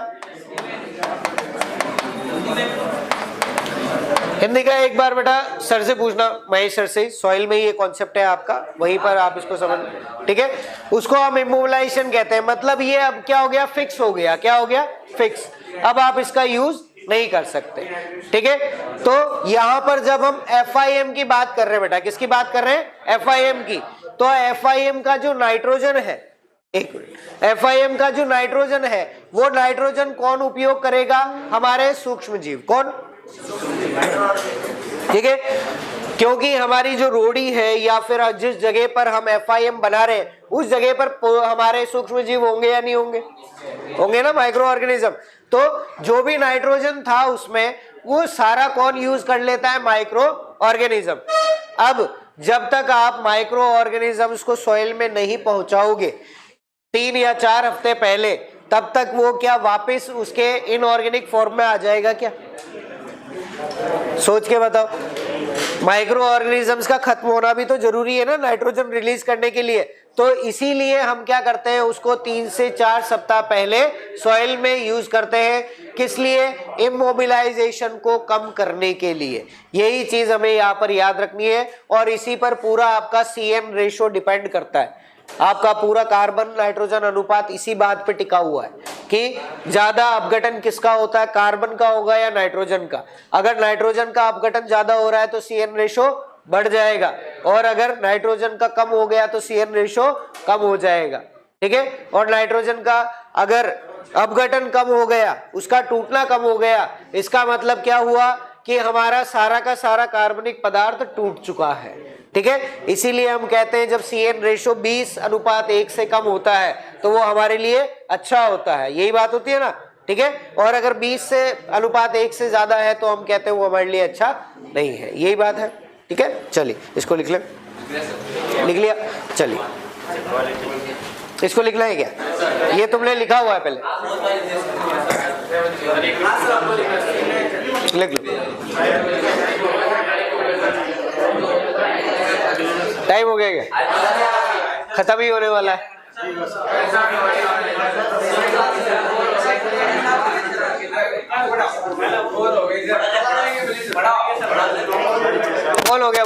हिंदी का एक बार बेटा सर से पूछना, महेश सर से। सॉइल में ये कॉन्सेप्ट है आपका, वहीं पर आप इसको समझ। ठीक है, उसको हम इमोबिलाइजेशन कहते हैं। मतलब ये अब क्या हो गया? फिक्स हो गया। क्या हो गया? फिक्स। अब आप इसका यूज नहीं कर सकते। ठीक है, तो यहां पर जब हम FIM की बात कर रहे हैं बेटा, किसकी बात कर रहे हैं? FIM की। तो FIM का जो नाइट्रोजन है, एक मिनट, FIM का जो नाइट्रोजन है, वो नाइट्रोजन कौन उपयोग करेगा? हमारे सूक्ष्म जीव। कौन? ठीक है, क्योंकि हमारी जो रोड़ी है या फिर जिस जगह पर हम FIM बना रहे हैं, उस जगह पर हमारे सूक्ष्म जीव होंगे या नहीं होंगे? होंगे ना, माइक्रो ऑर्गेनिज्म। तो जो भी नाइट्रोजन था उसमें, वो सारा कौन यूज कर लेता है? Micro organism. अब जब तक आप माइक्रो ऑर्गेनिजम्स को सॉइल में नहीं पहुंचाओगे 3 या 4 हफ्ते पहले, तब तक वो क्या वापस उसके इनऑर्गेनिक फॉर्म में आ जाएगा? क्या सोच के बताओ। माइक्रो ऑर्गेनिजम्स का खत्म होना भी तो जरूरी है ना नाइट्रोजन रिलीज करने के लिए। तो इसीलिए हम क्या करते हैं? उसको 3 से 4 सप्ताह पहले सॉइल में यूज करते हैं। किस लिए? इमोबिलाइजेशन को कम करने के लिए। यही चीज हमें यहाँ पर याद रखनी है, और इसी पर पूरा आपका CN रेशो डिपेंड करता है। आपका पूरा कार्बन नाइट्रोजन अनुपात इसी बात पे टिका हुआ है कि ज्यादा अपघटन किसका होता है? कार्बन का होगा या नाइट्रोजन का? अगर नाइट्रोजन का अपघटन ज्यादा हो रहा है तो CN रेशो बढ़ जाएगा, और अगर नाइट्रोजन का कम हो गया तो CN रेशो कम हो जाएगा। ठीक है, और नाइट्रोजन का अगर अपघटन कम हो गया, उसका टूटना कम हो गया, इसका मतलब क्या हुआ? कि हमारा सारा का सारा कार्बनिक पदार्थ टूट चुका है। ठीक है, इसीलिए हम कहते हैं जब CN रेशो 20:1 से कम होता है तो वो हमारे लिए अच्छा होता है। यही बात होती है ना? ठीक है, और अगर 20:1 से ज्यादा है तो हम कहते हैं वो हमारे लिए अच्छा नहीं है। यही बात है। ठीक है, चलिए इसको लिख लें। लिख लिया? चलिए इसको लिखना है क्या? ये तुमने लिखा हुआ है पहले, लिख लो। टाइम हो गया क्या? खत्म ही होने वाला है। कौन हो गया?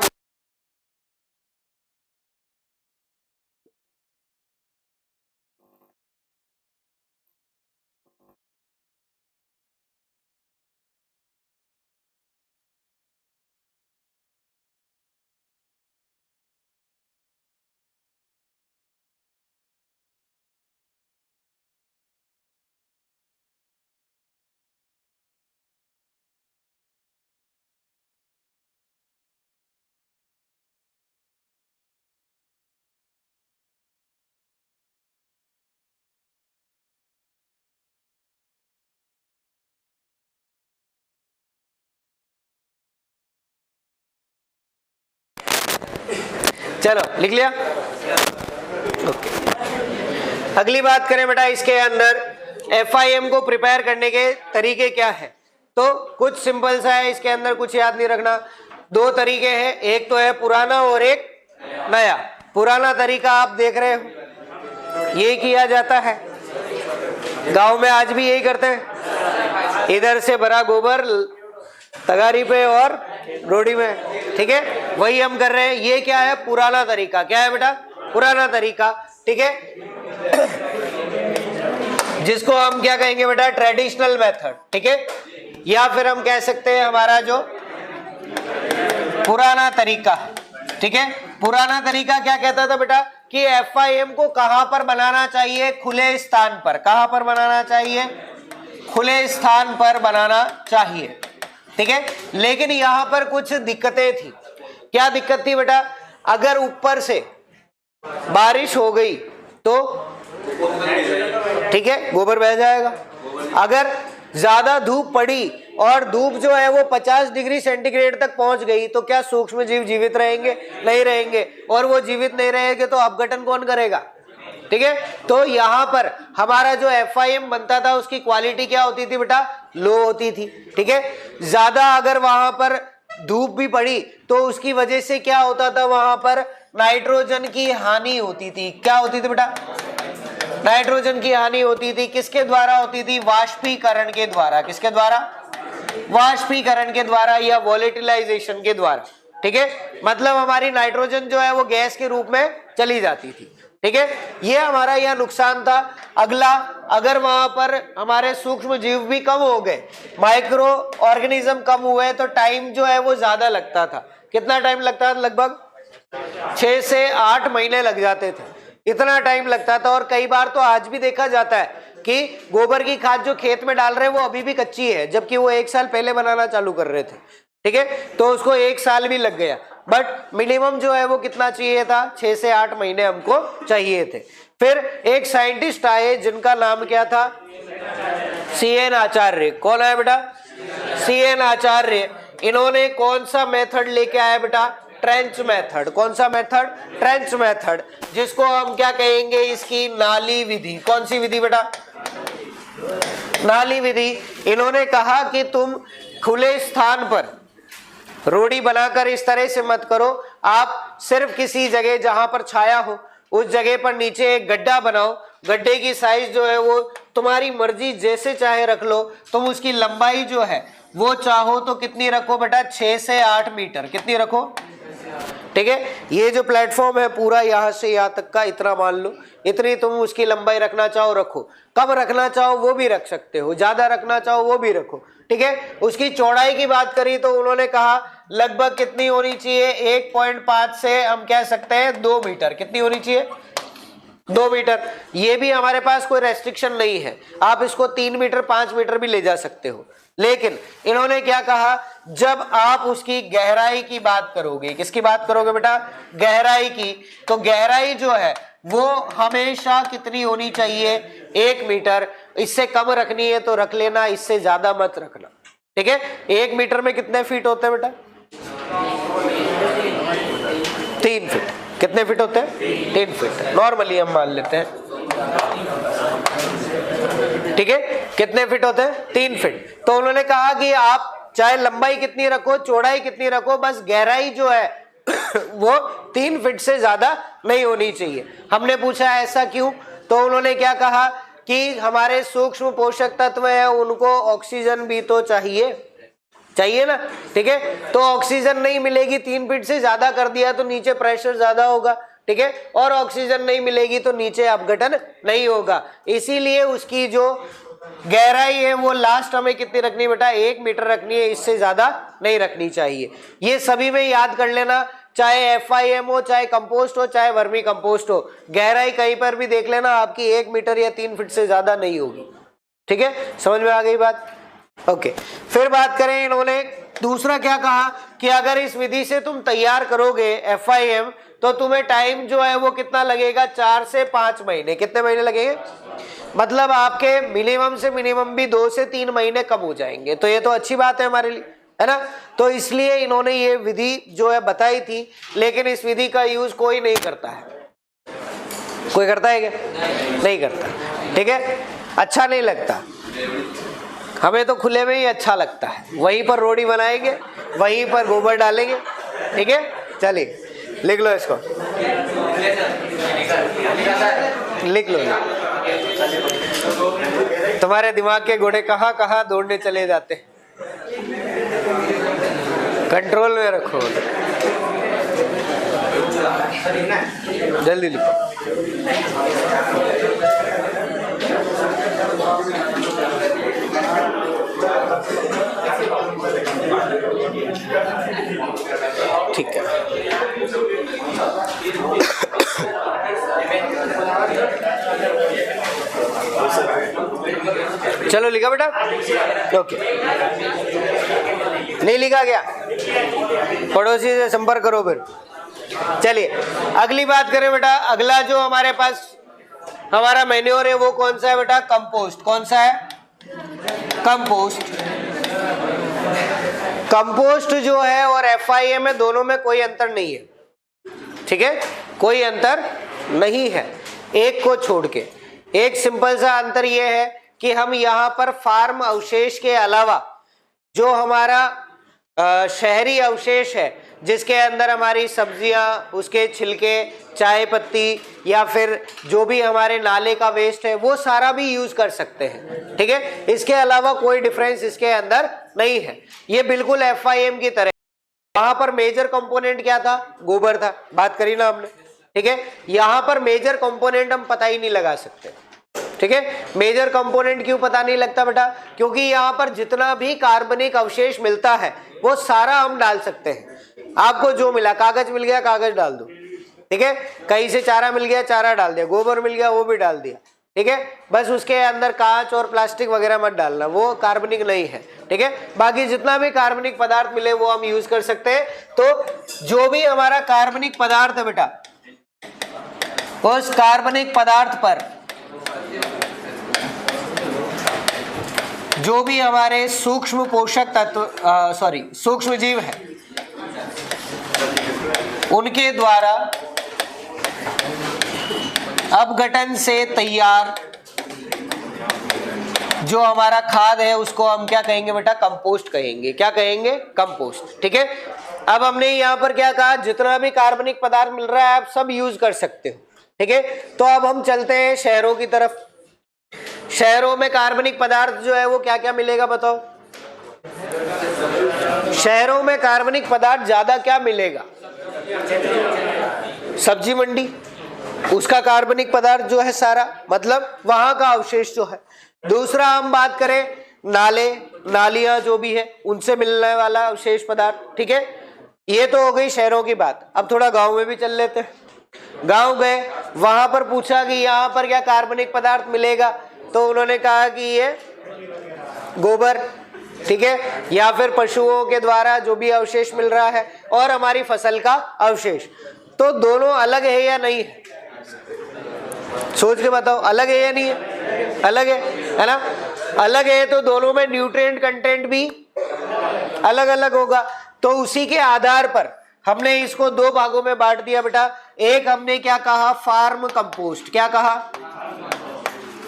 चलो लिख लिया? ओके, अगली बात करें बेटा। इसके अंदर FIM को प्रिपेयर करने के तरीके क्या है? तो कुछ सिंपल सा है, इसके अंदर कुछ याद नहीं रखना। दो तरीके हैं, एक तो है पुराना और एक नया। पुराना तरीका आप देख रहे हो, ये किया जाता है, गांव में आज भी यही करते हैं, इधर से भरा गोबर तगारी पे और रोडी में, ठीक है, वही हम कर रहे हैं। ये क्या है? पुराना तरीका। क्या है बेटा? पुराना तरीका, ठीक है, जिसको हम क्या कहेंगे बेटा? ट्रेडिशनल मेथड, ठीक है, या फिर हम कह सकते हैं हमारा जो पुराना तरीका, ठीक है। पुराना तरीका क्या कहता था बेटा? कि FIM को कहां पर बनाना चाहिए? खुले स्थान पर। कहां पर बनाना चाहिए? खुले स्थान पर बनाना चाहिए, ठीक है। लेकिन यहां पर कुछ दिक्कतें थी। क्या दिक्कत थी बेटा? अगर ऊपर से बारिश हो गई तो, ठीक है, गोबर बह जाएगा। अगर ज्यादा धूप पड़ी और धूप जो है वो 50 डिग्री सेंटीग्रेड तक पहुंच गई तो क्या सूक्ष्म जीव जीवित रहेंगे? नहीं रहेंगे। और वो जीवित नहीं रहेंगे तो अपघटन कौन करेगा? ठीक है। तो यहां पर हमारा जो FIM बनता था उसकी क्वालिटी क्या होती थी बेटा? लो होती थी, ठीक है। ज्यादा अगर वहां पर धूप भी पड़ी तो उसकी वजह से क्या होता था? वहां पर नाइट्रोजन की हानि होती थी। क्या होती थी बेटा? नाइट्रोजन की हानि होती थी। किसके द्वारा होती थी? वाष्पीकरण के द्वारा। किसके द्वारा? वाष्पीकरण के द्वारा या वोलेटिलाइजेशन के द्वारा, ठीक है। मतलब हमारी नाइट्रोजन जो है वो गैस के रूप में चली जाती थी, ठीक है। ये हमारा यह नुकसान था। अगला, अगर वहां पर हमारे सूक्ष्म जीव भी कम हो गए, माइक्रो ऑर्गेनिज्म कम हुए, तो टाइम जो है वो ज्यादा लगता था। कितना टाइम लगता था? लगभग 6 से 8 महीने लग जाते थे, इतना टाइम लगता था। और कई बार तो आज भी देखा जाता है कि गोबर की खाद जो खेत में डाल रहे हैं वो अभी भी कच्ची है, जबकि वो 1 साल पहले बनाना चालू कर रहे थे, ठीक है। तो उसको 1 साल भी लग गया। बट मिनिमम जो है वो कितना चाहिए था? 6 से 8 महीने हमको चाहिए थे। फिर एक साइंटिस्ट आए जिनका नाम क्या था? CN आचार्य। कौन है बेटा? CN आचार्य। इन्होंने कौन सा मेथड लेके आया बेटा? Trench method. कौन सा मेथड? ट्रेंच मेथड, जिसको हम क्या कहेंगे? इसकी नाली विधि। कौन सी विधि बेटा? नाली विधि। इन्होंने कहा कि तुम खुले स्थान पर रोड़ी बनाकर इस तरह से मत करो, आप सिर्फ किसी जगह जहां पर छाया हो उस जगह पर नीचे एक गड्ढा बनाओ। गड्ढे की साइज जो है वो तुम्हारी मर्जी, जैसे चाहे रख लो। तुम उसकी लंबाई जो है वो चाहो तो कितनी रखो बेटा? 6 से 8 मीटर। कितनी रखो? ठीक है। ये जो प्लेटफॉर्म है पूरा यहां से यहां तक का इतना मान लो, इतनी तुम उसकी लंबाई रखना चाहो रखो। कम रखना चाहो वो भी रख सकते हो, ज्यादा रखना चाहो वो भी रखो, ठीक है। उसकी चौड़ाई की बात करी तो उन्होंने कहा लगभग कितनी होनी चाहिए? 1.5 से हम कह सकते हैं 2 मीटर। कितनी होनी चाहिए? 2 मीटर। ये भी हमारे पास कोई रेस्ट्रिक्शन नहीं है, आप इसको 3 मीटर 5 मीटर भी ले जा सकते हो। लेकिन इन्होंने क्या कहा? जब आप उसकी गहराई की बात करोगे, किसकी बात करोगे बेटा? गहराई की। तो गहराई जो है वो हमेशा कितनी होनी चाहिए? 1 मीटर। इससे कम रखनी है तो रख लेना, इससे ज्यादा मत रखना, ठीक है। 1 मीटर में कितने फीट होते हैं बेटा? 3 फीट। कितने फीट होते हैं? 3 फीट नॉर्मली हम मान लेते हैं, ठीक है। कितने फीट होते हैं? 3 फीट। तो उन्होंने कहा कि आप चाहे लंबाई कितनी रखो, चौड़ाई कितनी रखो, बस गहराई जो है वो 3 फीट से ज्यादा नहीं होनी चाहिए। हमने पूछा ऐसा क्यों? तो उन्होंने क्या कहा कि हमारे सूक्ष्म पोषक तत्व है उनको ऑक्सीजन भी तो चाहिए ना, ठीक है। तो ऑक्सीजन नहीं मिलेगी, 3 फीट से ज्यादा कर दिया तो नीचे प्रेशर ज्यादा होगा, ठीक है। और ऑक्सीजन नहीं मिलेगी तो नीचे अपघटन नहीं होगा। इसीलिए उसकी जो गहराई है वो लास्ट हमें कितनी रखनी है बेटा? 1 मीटर रखनी है, इससे ज्यादा नहीं रखनी चाहिए। ये सभी में याद कर लेना, चाहे FIM हो, चाहे कंपोस्ट हो, चाहे वर्मी कंपोस्ट हो, गहराई कहीं पर भी देख लेना आपकी 1 मीटर या 3 फीट से ज्यादा नहीं होगी, ठीक है। समझ में आ गई बात? ओके। फिर बात करें, इन्होंने दूसरा क्या कहा कि अगर इस विधि से तुम तैयार करोगे FIM तो तुम्हें टाइम जो है वो कितना लगेगा? 4 से 5 महीने। कितने महीने लगेंगे? मतलब आपके मिनिमम से मिनिमम भी 2 से 3 महीने कम हो जाएंगे। तो ये तो अच्छी बात है हमारे लिए, है ना। तो इसलिए इन्होंने ये विधि जो है बताई थी, लेकिन इस विधि का यूज कोई नहीं करता है। कोई करता है क्या? नहीं करता, ठीक है। अच्छा नहीं लगता, हमें तो खुले में ही अच्छा लगता है, वहीं पर रोड़ी बनाएंगे, वहीं पर गोबर डालेंगे, ठीक है। चलिए लिख लो इसको, लिख लो। तुम्हारे दिमाग के घोड़े कहाँ कहाँ दौड़ने चले जाते, कंट्रोल में रखो, जल्दी लिखो। ठीक है, चलो लिखा बेटा, ओके। नहीं लिखा गया, पड़ोसी से संपर्क करो फिर। चलिए अगली बात करें बेटा। अगला जो हमारे पास हमारा मैन्योर है वो कौन सा है बेटा? कंपोस्ट। कौन सा है? कंपोस्ट। कंपोस्ट जो है और FIM में दोनों में कोई अंतर नहीं है, ठीक है, कोई अंतर नहीं है एक को छोड़ के। एक सिंपल सा अंतर ये है कि हम यहाँ पर फार्म अवशेष के अलावा जो हमारा शहरी अवशेष है, जिसके अंदर हमारी सब्जियां, उसके छिलके, चाय पत्ती या फिर जो भी हमारे नाले का वेस्ट है, वो सारा भी यूज कर सकते हैं, ठीक है। इसके अलावा कोई डिफरेंस इसके अंदर नहीं है। ये बिल्कुल FIM की तरह। वहां पर मेजर कंपोनेंट क्या था? गोबर था, बात करी ना हमने, ठीक है। यहाँ पर मेजर कंपोनेंट हम पता ही नहीं लगा सकते, ठीक है। मेजर कंपोनेंट क्यों पता नहीं लगता बेटा? क्योंकि यहाँ पर जितना भी कार्बनिक अवशेष मिलता है वो सारा हम डाल सकते हैं। आपको जो मिला, कागज मिल गया कागज डाल दो, ठीक है। कहीं से चारा मिल गया चारा डाल दिया, गोबर मिल गया वो भी डाल दिया, ठीक है। बस उसके अंदर कांच और प्लास्टिक वगैरह मत डालना, वो कार्बनिक नहीं है, ठीक है। बाकी जितना भी कार्बनिक पदार्थ मिले वो हम यूज कर सकते हैं। तो जो भी हमारा कार्बनिक पदार्थ है बेटा, उस कार्बनिक पदार्थ पर जो भी हमारे सूक्ष्म पोषक तत्व सूक्ष्म जीव है, उनके द्वारा अपघटन से तैयार जो हमारा खाद है उसको हम क्या कहेंगे बेटा? कंपोस्ट कहेंगे। क्या कहेंगे? कंपोस्ट, ठीक है। अब हमने यहाँ पर क्या कहा? जितना भी कार्बनिक पदार्थ मिल रहा है आप सब यूज कर सकते हो, ठीक है। तो अब हम चलते हैं शहरों की तरफ। शहरों में कार्बनिक पदार्थ जो है वो क्या क्या मिलेगा बताओ? शहरों में कार्बनिक पदार्थ ज्यादा क्या मिलेगा? सब्जी मंडी, उसका कार्बनिक पदार्थ जो है सारा, मतलब वहां का अवशेष जो है। दूसरा हम बात करें नाले, नालियां जो भी है उनसे मिलने वाला अवशेष पदार्थ, ठीक है। ये तो हो गई शहरों की बात। अब थोड़ा गांव में भी चल लेते हैं। गांव गए, वहां पर पूछा कि यहाँ पर क्या कार्बनिक पदार्थ मिलेगा, तो उन्होंने कहा कि ये गोबर, ठीक है, या फिर पशुओं के द्वारा जो भी अवशेष मिल रहा है और हमारी फसल का अवशेष। तो दोनों अलग है या नहीं है? सोच के बताओ, अलग है या नहीं है? अलग है ना? अलग है तो दोनों में न्यूट्रिएंट कंटेंट भी अलग अलग होगा। तो उसी के आधार पर हमने इसको दो भागों में बांट दिया बेटा। एक हमने क्या कहा? Farm compost. क्या कहा?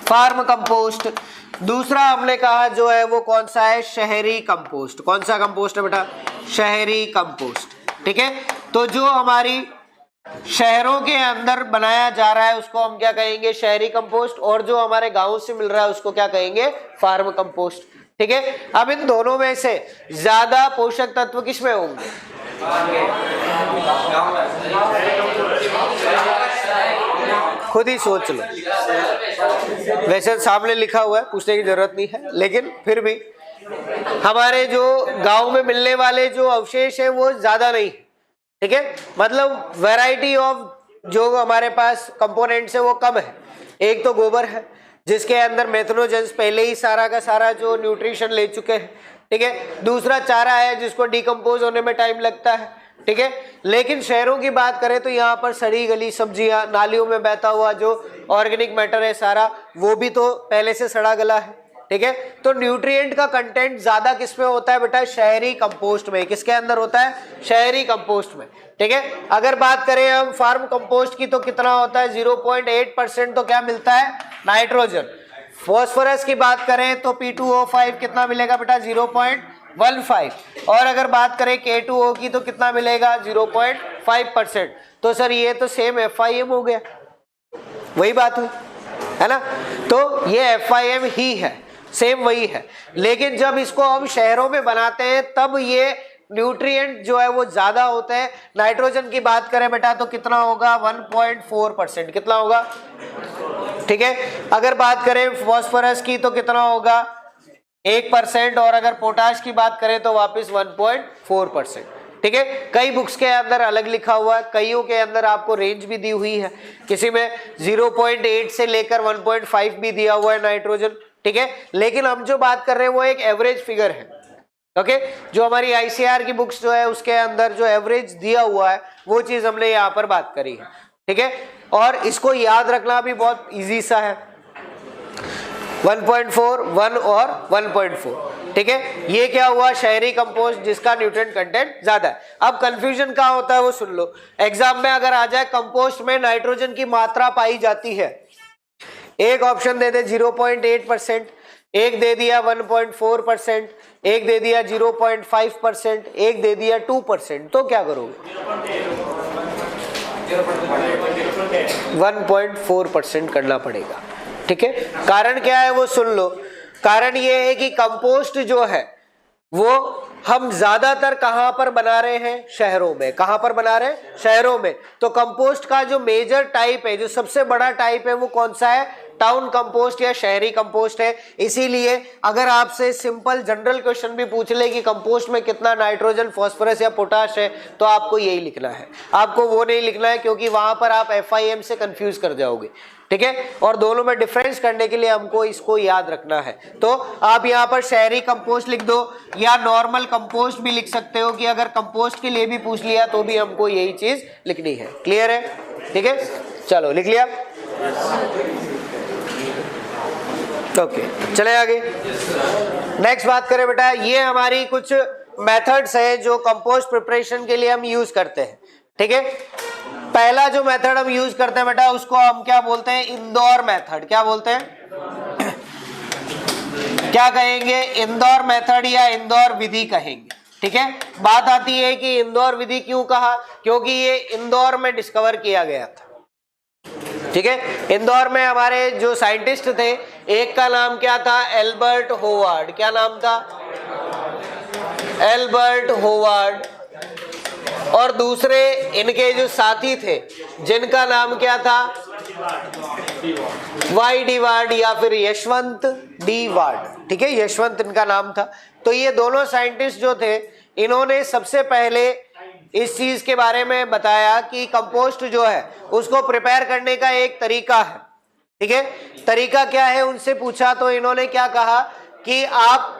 Farm compost. दूसरा हमने कहा जो है वो कौन सा है? शहरी कंपोस्ट। कौन सा कंपोस्ट है बेटा? शहरी कंपोस्ट, ठीक है। तो जो हमारी शहरों के अंदर बनाया जा रहा है उसको हम क्या कहेंगे? शहरी कंपोस्ट। और जो हमारे गांव से मिल रहा है उसको क्या कहेंगे? फार्म कंपोस्ट, ठीक है। अब इन दोनों में से ज्यादा पोषक तत्व किसमें होंगे? खुद ही सोच लो। वैसे सामने लिखा हुआ है, पूछने की जरूरत नहीं है, लेकिन फिर भी हमारे जो गांव में मिलने वाले जो अवशेष है वो ज्यादा नहीं, ठीक है। मतलब वैरायटी ऑफ जो हमारे पास कंपोनेंट्स है वो कम है। एक तो गोबर है जिसके अंदर मेथनोजेंस पहले ही सारा का सारा जो न्यूट्रिशन ले चुके हैं, ठीक है। दूसरा चारा है जिसको डिकम्पोज होने में टाइम लगता है, ठीक है। लेकिन शहरों की बात करें तो यहाँ पर सड़ी गली सब्जियां, नालियों में बहता हुआ जो ऑर्गेनिक मैटर है सारा, वो भी तो पहले से सड़ा गला है, ठीक है। तो न्यूट्रिएंट का कंटेंट ज्यादा किसमें होता है बेटा? शहरी कंपोस्ट में। किसके अंदर होता है? शहरी कंपोस्ट में, ठीक है। अगर बात करें हम फार्म कंपोस्ट की तो कितना होता है? 0.8% तो क्या मिलता है? नाइट्रोजन। फॉस्फोरस की बात करें तो P2O5 कितना मिलेगा बेटा 0.15, और अगर बात करें K2O की तो कितना मिलेगा 0.5%। तो सर ये तो सेम FIM हो गया, वही बात हुई है ना। तो ये FIM ही है, सेम वही है। लेकिन जब इसको हम शहरों में बनाते हैं तब ये न्यूट्रिएंट जो है वो ज्यादा होते हैं। नाइट्रोजन की बात करें बेटा तो कितना होगा 1.4%, कितना होगा, ठीक है। अगर बात करें फॉस्फोरस की तो कितना होगा 1%, और अगर पोटाश की बात करें तो वापस 1.4%, ठीक है। कई बुक्स के अंदर अलग लिखा हुआ है, कईयों के अंदर आपको रेंज भी दी हुई है, किसी में 0.8 से लेकर 1.5 भी दिया हुआ है नाइट्रोजन, ठीक है। लेकिन हम जो बात कर रहे हैं वो एक एवरेज फिगर है, ओके। जो हमारी ICAR की बुक्स जो है उसके अंदर जो एवरेज दिया हुआ है वो चीज हमने यहाँ पर बात करी है, ठीक है। और इसको याद रखना भी बहुत इजी सा है, 1.4, 1 और 1.4, ठीक है। ये क्या हुआ शहरी कंपोस्ट जिसका न्यूट्रिएंट कंटेंट ज्यादा है। अब कंफ्यूजन कहाँ होता है वो सुन लो। एग्जाम में अगर आ जाए कंपोस्ट में नाइट्रोजन की मात्रा पाई जाती है, एक ऑप्शन दे दे 0.8%, एक दे दिया 1.4%, एक दे दिया 0.5%, एक दे दिया 2%, तो क्या करोगे 1.4% करना पड़ेगा, ठीक है। कारण क्या है वो सुन लो। कारण ये है कि कंपोस्ट जो है वो हम ज्यादातर कहां पर बना रहे हैं, शहरों में। कहां पर बना रहे हैं, शहरों में। तो कंपोस्ट का जो मेजर टाइप है, जो सबसे बड़ा टाइप है वो कौन सा है, टाउन कंपोस्ट या शहरी कंपोस्ट है। इसीलिए अगर आपसे सिंपल जनरल क्वेश्चन भी पूछ ले कि कंपोस्ट में कितना नाइट्रोजन, फास्फोरस या पोटाश है, तो आपको यही लिखना है, आपको वो नहीं लिखना है, क्योंकि वहां पर आप FIM से कंफ्यूज कर जाओगे, ठीक है। और दोनों में डिफरेंस करने के लिए हमको इसको याद रखना है। तो आप यहाँ पर शहरी कंपोस्ट लिख दो या नॉर्मल कंपोस्ट भी लिख सकते हो, कि अगर कंपोस्ट के लिए भी पूछ लिया तो भी हमको यही चीज लिखनी है। क्लियर है, ठीक है। चलो लिख लिया, ओके। चले आगे, नेक्स्ट बात करें बेटा। ये हमारी कुछ मेथड्स है जो कंपोस्ट प्रिपरेशन के लिए हम यूज करते हैं, ठीक है। पहला जो मेथड हम यूज करते हैं बेटा उसको हम क्या बोलते हैं, इंदौर मेथड। क्या बोलते हैं, क्या कहेंगे, इंदौर मेथड या इंदौर विधि कहेंगे, ठीक है। बात आती है कि इंदौर विधि क्यों कहा, क्योंकि ये इंदौर में डिस्कवर किया गया था, ठीक है। इंदौर में हमारे जो साइंटिस्ट थे, एक का नाम क्या था, एल्बर्ट होवार्ड। क्या नाम था, एल्बर्ट होवार्ड। और दूसरे इनके जो साथी थे जिनका नाम क्या था, Y.D. वार्ड या फिर यशवंत डी वार्ड, ठीक है। यशवंत इनका नाम था। तो ये दोनों साइंटिस्ट जो थे, इन्होंने सबसे पहले इस चीज के बारे में बताया कि कंपोस्ट जो है उसको प्रिपेयर करने का एक तरीका है, ठीक है। तरीका क्या है उनसे पूछा, तो इन्होंने क्या कहा कि आप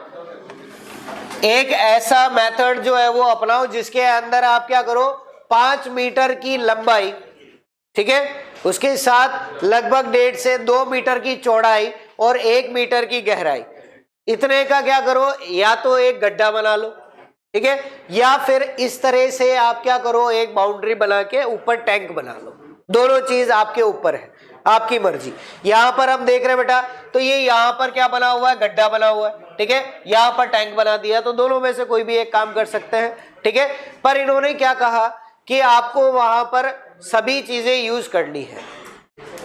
एक ऐसा मेथड जो है वो अपनाओ जिसके अंदर आप क्या करो, 5 मीटर की लंबाई, ठीक है, उसके साथ लगभग 1.5 से 2 मीटर की चौड़ाई और 1 मीटर की गहराई, इतने का क्या करो, या तो एक गड्ढा बना लो, ठीक है, या फिर इस तरह से आप क्या करो, एक बाउंड्री बना के ऊपर टैंक बना लो। दोनों चीज आपके ऊपर है, आपकी मर्जी। यहां पर हम देख रहे हैं बेटा, तो ये यहां पर क्या बना हुआ है, गड्ढा बना हुआ है, ठीक है। यहां पर टैंक बना दिया, तो दोनों में से कोई भी एक काम कर सकते हैं, ठीक है। पर इन्होंने क्या कहा कि आपको वहां पर सभी चीजें यूज करनी है।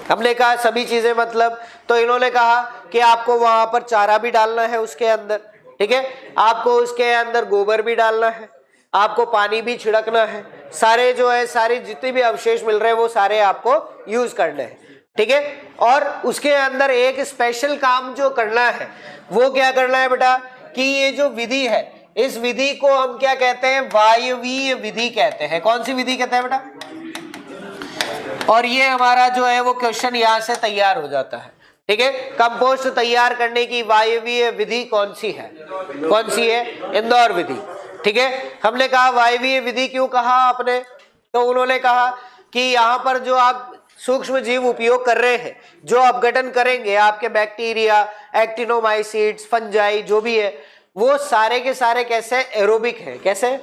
हमने कहा सभी चीजें मतलब, तो इन्होंने कहा कि आपको वहां पर चारा भी डालना है उसके अंदर, ठीक है, आपको उसके अंदर गोबर भी डालना है, आपको पानी भी छिड़कना है, सारे जो है सारे जितने भी अवशेष मिल रहे हैं वो सारे आपको यूज करने हैं, ठीक है। और उसके अंदर एक स्पेशल काम जो करना है वो क्या करना है बेटा, कि ये जो विधि है, इस विधि को हम क्या कहते हैं, वायवीय विधि कहते हैं। कौन सी विधि कहते हैं बेटा, और ये हमारा जो है वो क्वेश्चन यहाँ से तैयार हो जाता है, ठीक है। कंपोस्ट तैयार करने की वायवीय विधि कौन सी है, कौन सी है, इंदौर विधि, ठीक है। हमने कहा वायवीय विधि क्यों कहा आपने, तो उन्होंने कहा कि यहाँ पर जो आप सूक्ष्म जीव उपयोग कर रहे हैं, जो अपघटन करेंगे आपके बैक्टीरिया, एक्टिनोमाइसीट्स, फंजाई जो भी है, वो सारे के सारे कैसे, एरोबिक है, कैसे,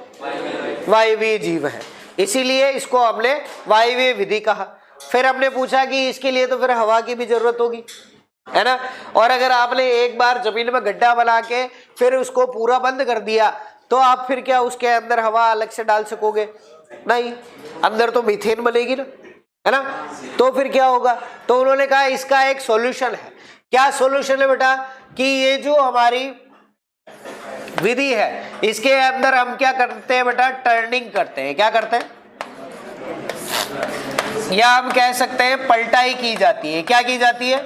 वायवीय जीव है, इसीलिए इसको हमने वायवीय विधि कहा। फिर हमने पूछा कि इसके लिए तो फिर हवा की भी जरूरत होगी, है ना। और अगर आपने एक बार जमीन में गड्ढा बना के फिर उसको पूरा बंद कर दिया तो आप फिर क्या उसके अंदर हवा अलग से डाल सकोगे? नहीं, अंदर तो मीथेन बनेगी ना, है ना। तो फिर क्या होगा? तो उन्होंने कहा इसका एक सॉल्यूशन है। क्या सॉल्यूशन है बेटा? कि ये जो हमारी विधि है इसके अंदर हम क्या करते हैं बेटा? टर्निंग करते हैं। क्या करते हैं? या हम कह सकते हैं पलटाई की जाती है। क्या की जाती है?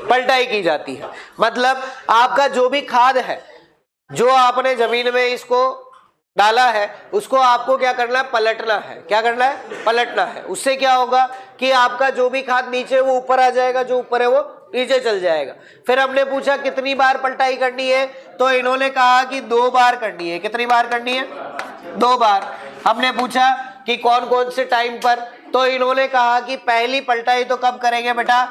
पलटाई की जाती है। मतलब आपका जो भी खाद है, जो आपने जमीन में इसको डाला है, उसको आपको क्या करना है? पलटना है। क्या करना है? पलटना है। उससे क्या होगा कि आपका जो भी खाद नीचे वो ऊपर आ जाएगा, जो ऊपर है वो नीचे चल जाएगा। फिर हमने पूछा कितनी बार पलटाई करनी है, तो इन्होंने कहा कि 2 बार करनी है। कितनी बार करनी है? 2 बार। हमने पूछा कि कौन कौन से टाइम पर, तो इन्होंने कहा कि पहली पलटाई तो कब करेंगे बेटा?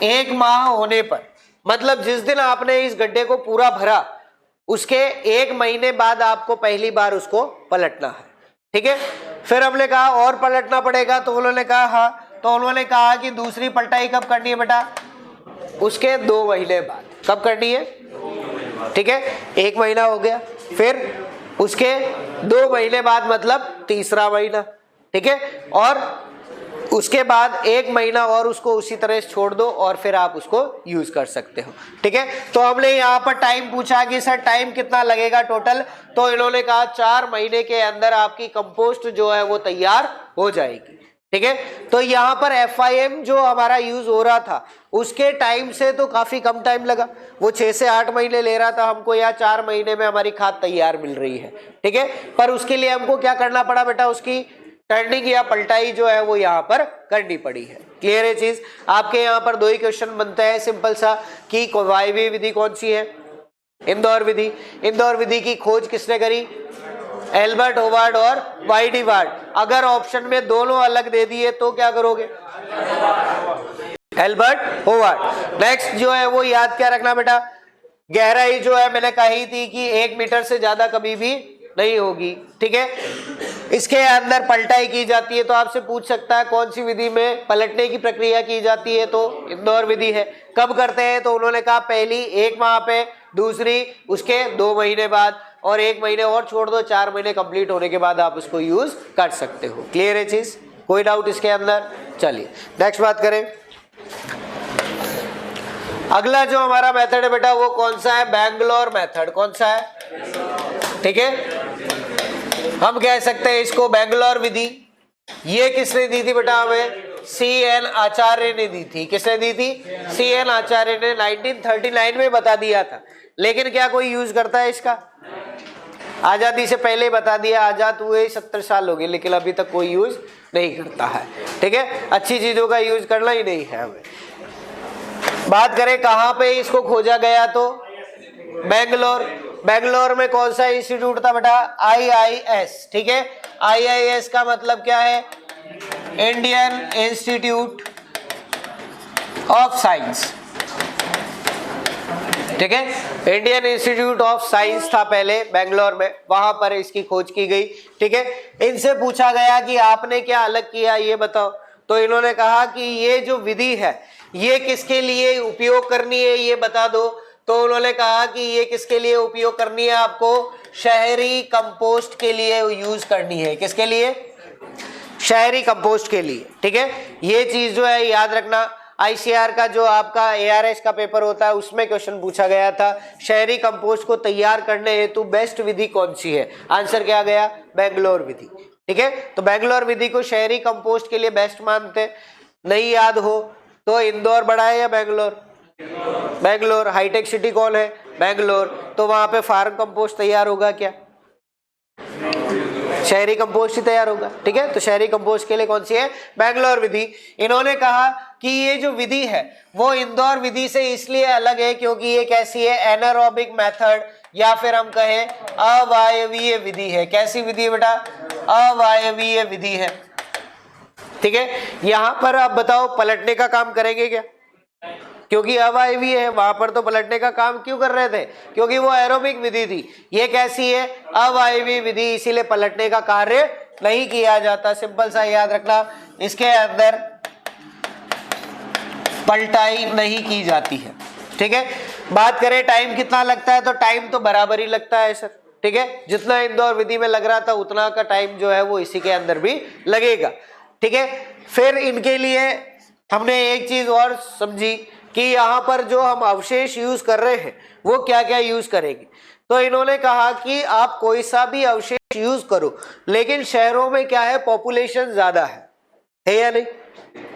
1 माह होने पर। मतलब जिस दिन आपने इस गड्ढे को पूरा भरा उसके 1 महीने बाद आपको पहली बार उसको पलटना है। ठीक है। फिर हमने कहा और पलटना पड़ेगा, तो उन्होंने कहा हाँ। तो उन्होंने कहा कि दूसरी पलटाई कब करनी है बेटा? उसके 2 महीने बाद। कब करनी है? ठीक है, 1 महीना हो गया, फिर उसके 2 महीने बाद मतलब तीसरा महीना। ठीक है। और उसके बाद 1 महीना और उसको उसी तरह छोड़ दो और फिर आप उसको यूज कर सकते हो। ठीक है। तो हमने यहाँ पर टाइम पूछा कि सर टाइम कितना लगेगा टोटल, तो इन्होंने कहा 4 महीने के अंदर आपकी कंपोस्ट जो है वो तैयार हो जाएगी। ठीक है। तो यहाँ पर FIM जो हमारा यूज हो रहा था उसके टाइम से तो काफी कम टाइम लगा। वो 6 से 8 महीने ले रहा था हमको, यहाँ 4 महीने में हमारी खाद तैयार मिल रही है। ठीक है। पर उसके लिए हमको क्या करना पड़ा बेटा? उसकी टर्निंग या पलटाई जो है वो यहाँ पर करनी पड़ी है। क्लियर है चीज? आपके यहाँ पर 2 ही क्वेश्चन बनता है सिंपल सा कि वायवीय विधि कौन सी है? इंदौर विधि। इंदौर विधि की खोज किसने करी? एल्बर्ट होवार्ड और वाइडी वार्ड। अगर ऑप्शन में दोनों अलग दे दिए तो क्या करोगे? Albert Howard. नेक्स्ट जो है वो याद क्या रखना बेटा? गहराई जो है मैंने कही थी कि 1 मीटर से ज्यादा कभी भी नहीं होगी। ठीक है। इसके अंदर पलटाई की जाती है। तो आपसे पूछ सकता है कौन सी विधि में पलटने की प्रक्रिया की जाती है, तो इंदौर विधि है। कब करते हैं? तो उन्होंने कहा पहली 1 माह पे, दूसरी उसके 2 महीने बाद, और 1 महीने और छोड़ दो, 4 महीने कंप्लीट होने के बाद आप उसको यूज कर सकते हो। क्लियर है चीज? कोई डाउट इसके अंदर? चलिए नेक्स्ट बात करें। अगला जो हमारा मेथड है बेटा वो कौन सा है? बैंगलोर मेथड। कौन सा है? ठीक है। हम कह सकते हैं इसको बैंगलोर विधि। ये किसने दी थी बेटा? हमें CN आचार्य ने दी थी। किसने दी थी? CN आचार्य ने 1939 में बता दिया था। लेकिन क्या कोई यूज करता है इसका? आजादी से पहले बता दिया, आजाद हुए 70 साल हो गए, लेकिन अभी तक कोई यूज नहीं करता है। ठीक है। अच्छी चीजों का यूज करना ही नहीं है हमें। बात करें कहां पे इसको खोजा गया, तो बेंगलोर। बेंगलोर में कौन सा इंस्टीट्यूट था बेटा? IIS। ठीक है। IIS का मतलब क्या है? Indian institute of science. ठीक है। इंडियन इंस्टीट्यूट ऑफ साइंस था पहले बेंगलोर में, वहां पर इसकी खोज की गई। ठीक है। इनसे पूछा गया कि आपने क्या अलग किया ये बताओ, तो इन्होंने कहा कि ये जो विधि है ये किसके लिए उपयोग करनी है ये बता दो। तो उन्होंने कहा कि ये किसके लिए उपयोग करनी है? आपको शहरी कंपोस्ट के लिए यूज करनी है। किसके लिए? शहरी कंपोस्ट के लिए। ठीक है। ये चीज जो है याद रखना। ICAR का जो आपका ARS का पेपर होता है उसमें क्वेश्चन पूछा गया था, शहरी कंपोस्ट को तैयार करने हेतु बेस्ट विधि कौन सी है? आंसर क्या गया? बेंगलोर विधि। ठीक है। तो बेंगलोर विधि को शहरी कंपोस्ट के लिए बेस्ट मानते। नहीं याद हो तो इंदौर बड़ा है या बेंगलोर? बेंगलोर। हाईटेक सिटी कौन है? बेंगलोर। तो वहां पे फार्म कंपोस्ट तैयार होगा क्या? शहरी कंपोस्ट ही तैयार होगा। ठीक है। तो शहरी कंपोस्ट के लिए कौन सी है? बेंगलोर विधि। इन्होंने कहा कि ये जो विधि है वो इंदौर विधि से इसलिए अलग है क्योंकि ये कैसी है? एनारोबिक मेथड, या फिर हम कहें अवायवीय विधि है। कैसी विधि है बेटा? अवायवीय विधि है। ठीक है। यहां पर आप बताओ पलटने का काम करेंगे क्या? क्योंकि अवायवीय है, वहां पर तो पलटने का काम क्यों कर रहे थे? क्योंकि वो एरोबिक विधि थी। ये कैसी है? अवायवीय विधि, इसीलिए पलटने का कार्य नहीं किया जाता। सिंपल सा याद रखना। इसके अंदर पलटाई नहीं की जाती है। ठीक है, बात करें टाइम कितना लगता है, तो टाइम तो बराबर ही लगता है सर। ठीक है, जितना इंदौर विधि में लग रहा था उतना का टाइम जो है वो इसी के अंदर भी लगेगा। ठीक है, फिर इनके लिए हमने एक चीज और समझी कि यहाँ पर जो हम अवशेष यूज कर रहे हैं वो क्या क्या यूज करेंगे। तो इन्होंने कहा कि आप कोई सा भी अवशेष यूज करो, लेकिन शहरों में क्या है, पॉपुलेशन ज्यादा है या नहीं।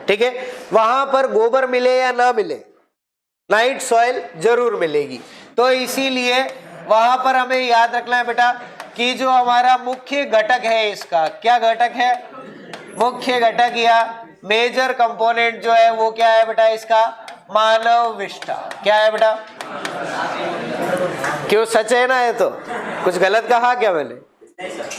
ठीक है, वहां पर गोबर मिले या ना मिले, नाइट सॉइल जरूर मिलेगी। तो इसीलिए वहां पर हमें याद रखना है बेटा कि जो हमारा मुख्य घटक है, इसका क्या घटक है, मुख्य घटक या मेजर कंपोनेंट जो है वो क्या है बेटा, इसका मानव विष्ठा। क्या है बेटा, क्यों सच है ना, ये तो कुछ गलत कहा क्या मैंने?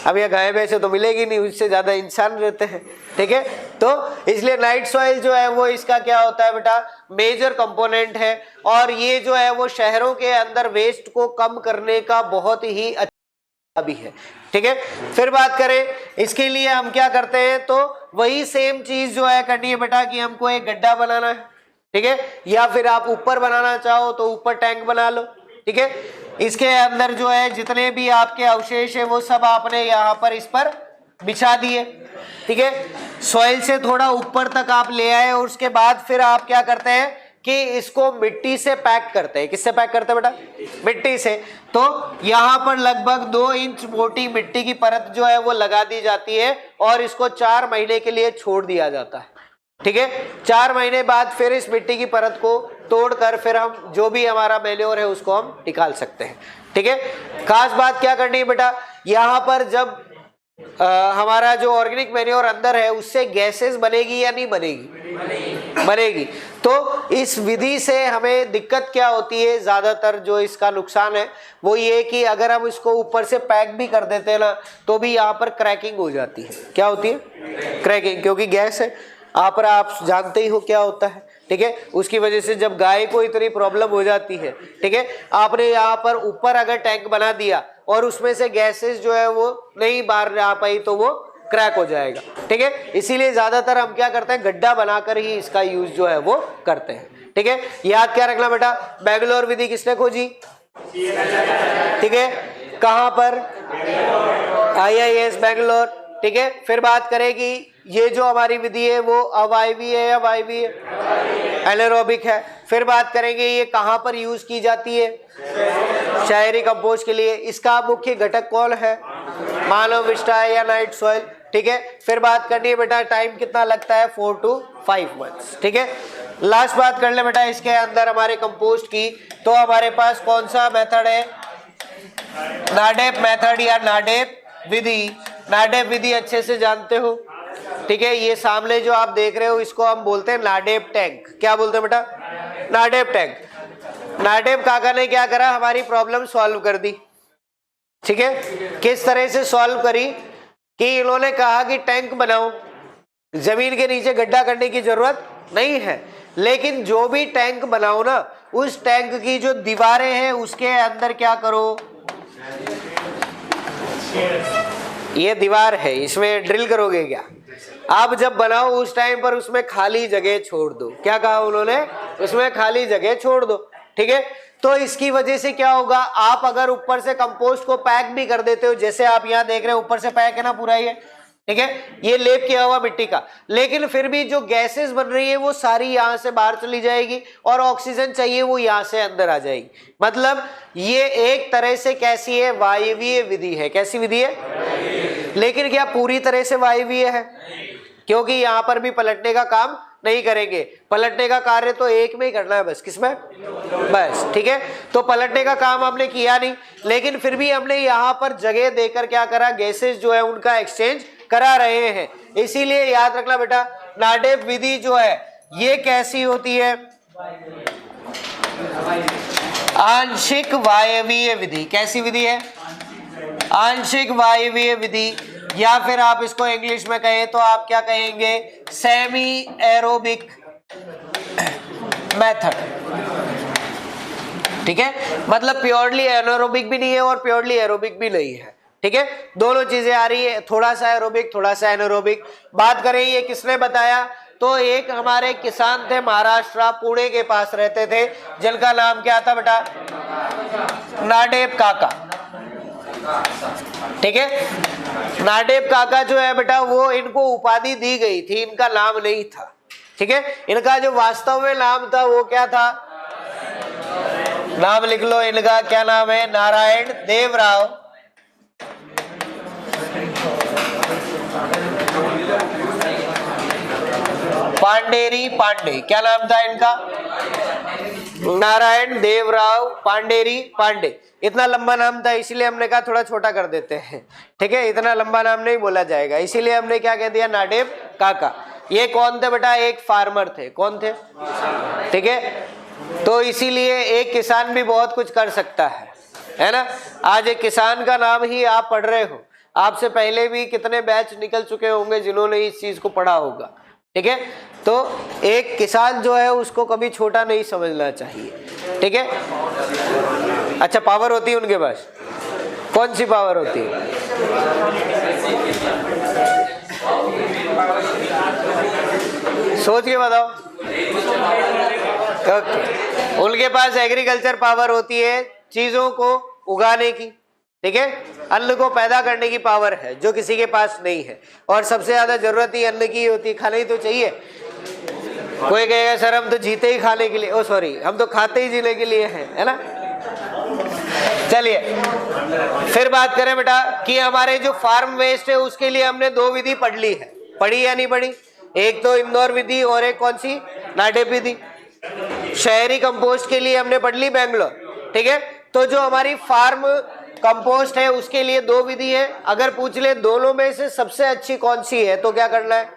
अब ये गाय भैंसे तो मिलेगी नहीं, उससे ज्यादा इंसान रहते हैं। ठीक है, तो इसलिए नाइट सॉइल जो है वो इसका क्या होता है बेटा, मेजर कंपोनेंट है। और ये जो है वो शहरों के अंदर वेस्ट को कम करने का बहुत ही अच्छा भी है। ठीक है, फिर बात करें इसके लिए हम क्या करते हैं, तो वही सेम चीज जो है करनी है बेटा कि हमको एक गड्ढा बनाना है। ठीक है, या फिर आप ऊपर बनाना चाहो तो ऊपर टैंक बना लो। ठीक है, इसके अंदर जो है जितने भी आपके अवशेष है वो सब आपने यहाँ पर इस पर बिछा दिए। ठीक है, सॉइल से थोड़ा ऊपर तक आप ले आए और उसके बाद फिर आप क्या करते हैं कि इसको मिट्टी से पैक करते हैं। किससे पैक करते हैं बेटा, मिट्टी से। तो यहाँ पर लगभग 2 इंच मोटी मिट्टी की परत जो है वो लगा दी जाती है और इसको 4 महीने के लिए छोड़ दिया जाता है। ठीक है, 4 महीने बाद फिर इस मिट्टी की परत को तोड़कर फिर हम जो भी हमारा मैन्योर है उसको हम निकाल सकते हैं। ठीक है, खास बात क्या करनी है बेटा, यहाँ पर जब हमारा जो ऑर्गेनिक मैन्योर अंदर है उससे गैसेस बनेगी या नहीं बनेगी, बनेगी। तो इस विधि से हमें दिक्कत क्या होती है, ज्यादातर जो इसका नुकसान है वो ये कि अगर हम इसको ऊपर से पैक भी कर देते हैं ना तो भी यहाँ पर क्रैकिंग हो जाती है। क्या होती है, क्रैकिंग, क्योंकि गैस है। आप जानते ही हो क्या होता है। ठीक है, उसकी वजह से जब गाय को इतनी प्रॉब्लम हो जाती है। ठीक है, आपने यहाँ पर ऊपर अगर टैंक बना दिया और उसमें से गैसेस जो है वो नहीं बाहर आ पाई तो वो क्रैक हो जाएगा। ठीक है, इसीलिए ज्यादातर हम क्या करते हैं, गड्ढा बनाकर ही इसका यूज जो है वो करते हैं। ठीक है, याद क्या रखना बेटा, बैंगलोर विधि किसने खोजी? ठीक है, कहां पर, IIS बैंगलोर। ठीक है, फिर बात करेगी ये जो हमारी विधि है वो अवायवीय है या वायवीय है, एनारोबिक है। फिर बात करेंगे ये कहां पर यूज की जाती है, शहरी कंपोस्ट के लिए। इसका मुख्य घटक कौन है, मानव विष्ठा या नाइट सॉइल। ठीक है, फिर बात करनी है बेटा टाइम कितना लगता है, 4 to 5 months। ठीक है, लास्ट बात कर ले बेटा इसके अंदर हमारे कंपोस्ट की। तो हमारे पास कौन सा मेथड है, नाडेप मेथड या नाडेप विधि। नाडेप विधि अच्छे से जानते हो। ठीक है, ये सामने जो आप देख रहे हो इसको हम बोलते हैं नाडेप टैंक। क्या बोलते हैं बेटा, नाडेप टैंक। नाडेप काका ने क्या करा, हमारी प्रॉब्लम सॉल्व कर दी। ठीक है, किस तरह से सॉल्व करी कि इन्होंने कहा कि टैंक बनाओ, जमीन के नीचे गड्ढा करने की जरूरत नहीं है, लेकिन जो भी टैंक बनाओ ना उस टैंक की जो दीवारें हैं उसके अंदर क्या करो, ये दीवार है इसमें ड्रिल करोगे क्या, आप जब बनाओ उस टाइम पर उसमें खाली जगह छोड़ दो। क्या कहा उन्होंने, उसमें खाली जगह छोड़ दो। ठीक है, तो इसकी वजह से क्या होगा, आप अगर ऊपर से कंपोस्ट को पैक भी कर देते हो, जैसे आप यहाँ देख रहे हो ऊपर से पैक है ना पूरा ये। ठीक है, ये लेप किया हुआ मिट्टी का, लेकिन फिर भी जो गैसेस बन रही है वो सारी यहाँ से बाहर चली जाएगी और ऑक्सीजन चाहिए वो यहाँ से अंदर आ जाएगी। मतलब ये एक तरह से कैसी है, वायवीय विधि है। कैसी विधि है, लेकिन क्या पूरी तरह से वायवीय है, क्योंकि यहाँ पर भी पलटने का काम नहीं करेंगे। पलटने का कार्य तो एक में ही करना है बस, किसमें, बस। ठीक है, तो पलटने का काम हमने किया नहीं, लेकिन फिर भी हमने यहाँ पर जगह देकर क्या करा, गैसेस जो है उनका एक्सचेंज करा रहे हैं। इसीलिए याद रखना बेटा नाडेप विधि जो है ये कैसी होती है, आंशिक वायवीय विधि। कैसी विधि है, आंशिक वायवीय विधि, या फिर आप इसको इंग्लिश में कहें तो आप क्या कहेंगे, सेमी एरोबिक मेथड। ठीक है, मतलब प्योरली एनारोबिक भी नहीं है और प्योरली एरोबिक भी नहीं है। ठीक है, दोनों चीजें आ रही है, थोड़ा सा एरोबिक थोड़ा सा एनारोबिक। बात करें ये किसने बताया, तो एक हमारे किसान थे महाराष्ट्र पुणे के पास रहते थे, जिनका नाम क्या था बेटा? नाडेब काका। ठीक है, नाडेब काका जो है बेटा वो इनको उपाधि दी गई थी, इनका नाम नहीं था। ठीक है, इनका जो वास्तव में नाम था वो क्या था? नाम लिख लो इनका, क्या नाम है? नारायण देवराव पांडेरी पांडे। क्या नाम था इनका? नारायण देवराव पांडेरी पांडे। इतना लंबा नाम था, इसीलिए हमने कहा थोड़ा छोटा कर देते हैं। ठीक है, इतना लंबा नाम नहीं बोला जाएगा, इसीलिए हमने क्या कह दिया? नाडेब काका। ये कौन थे बेटा? एक फार्मर थे। कौन थे? ठीक है, तो इसीलिए एक किसान भी बहुत कुछ कर सकता है ना। आज एक किसान का नाम ही आप पढ़ रहे हो, आपसे पहले भी कितने बैच निकल चुके होंगे जिन्होंने इस चीज को पढ़ा होगा। ठीक है, तो एक किसान जो है उसको कभी छोटा नहीं समझना चाहिए। ठीक है, अच्छा पावर होती है उनके पास? कौन सी पावर होती है? सोच के बताओ। ओके, उनके पास एग्रीकल्चर पावर होती है, चीजों को उगाने की। ठीक है, अन्न को पैदा करने की पावर है जो किसी के पास नहीं है, और सबसे ज्यादा जरूरत ही अन्न की होती है, खाना ही तो चाहिए। कोई कहेगा सर हम तो जीते ही खाने के लिए, ओ सॉरी हम तो खाते ही जीने के लिए हैं, है ना। चलिए फिर बात करें बेटा कि हमारे जो फार्म वेस्ट है उसके लिए हमने दो विधि पढ़ ली है, पढ़ी या नहीं पढ़ी? एक तो इंदौर विधि और एक कौन सी? नाडेब विधि। शहरी कंपोस्ट के लिए हमने पढ़ ली बेंगलोर। ठीक है, तो जो हमारी फार्म कंपोस्ट है उसके लिए दो विधि है। अगर पूछ ले दोनों में से सबसे अच्छी कौन सी है तो क्या करना है?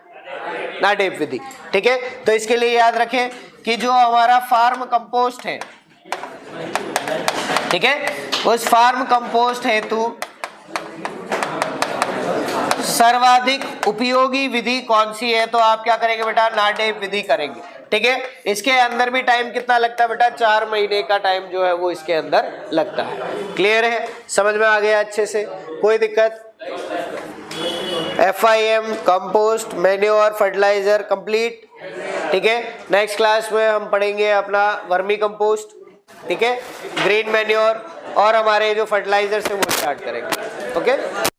नाडेब विधि। ठीक है, तो इसके लिए याद रखें कि जो हमारा फार्म कंपोस्ट है, ठीक है, उस फार्म कंपोस्ट हेतु सर्वाधिक उपयोगी विधि कौन सी है? तो आप क्या करेंगे बेटा? नाडेब विधि करेंगे। ठीक है, इसके अंदर भी टाइम कितना लगता है बेटा? 4 महीने का टाइम जो है वो इसके अंदर लगता है। क्लियर है? समझ में आ गया अच्छे से? कोई दिक्कत? FIM compost manure fertilizer complete. ठीक है, नेक्स्ट क्लास में हम पढ़ेंगे अपना वर्मी कंपोस्ट, ठीक है, ग्रीन मैन्योर, और हमारे जो फर्टिलाइजर्स है वो स्टार्ट करेंगे। ओके।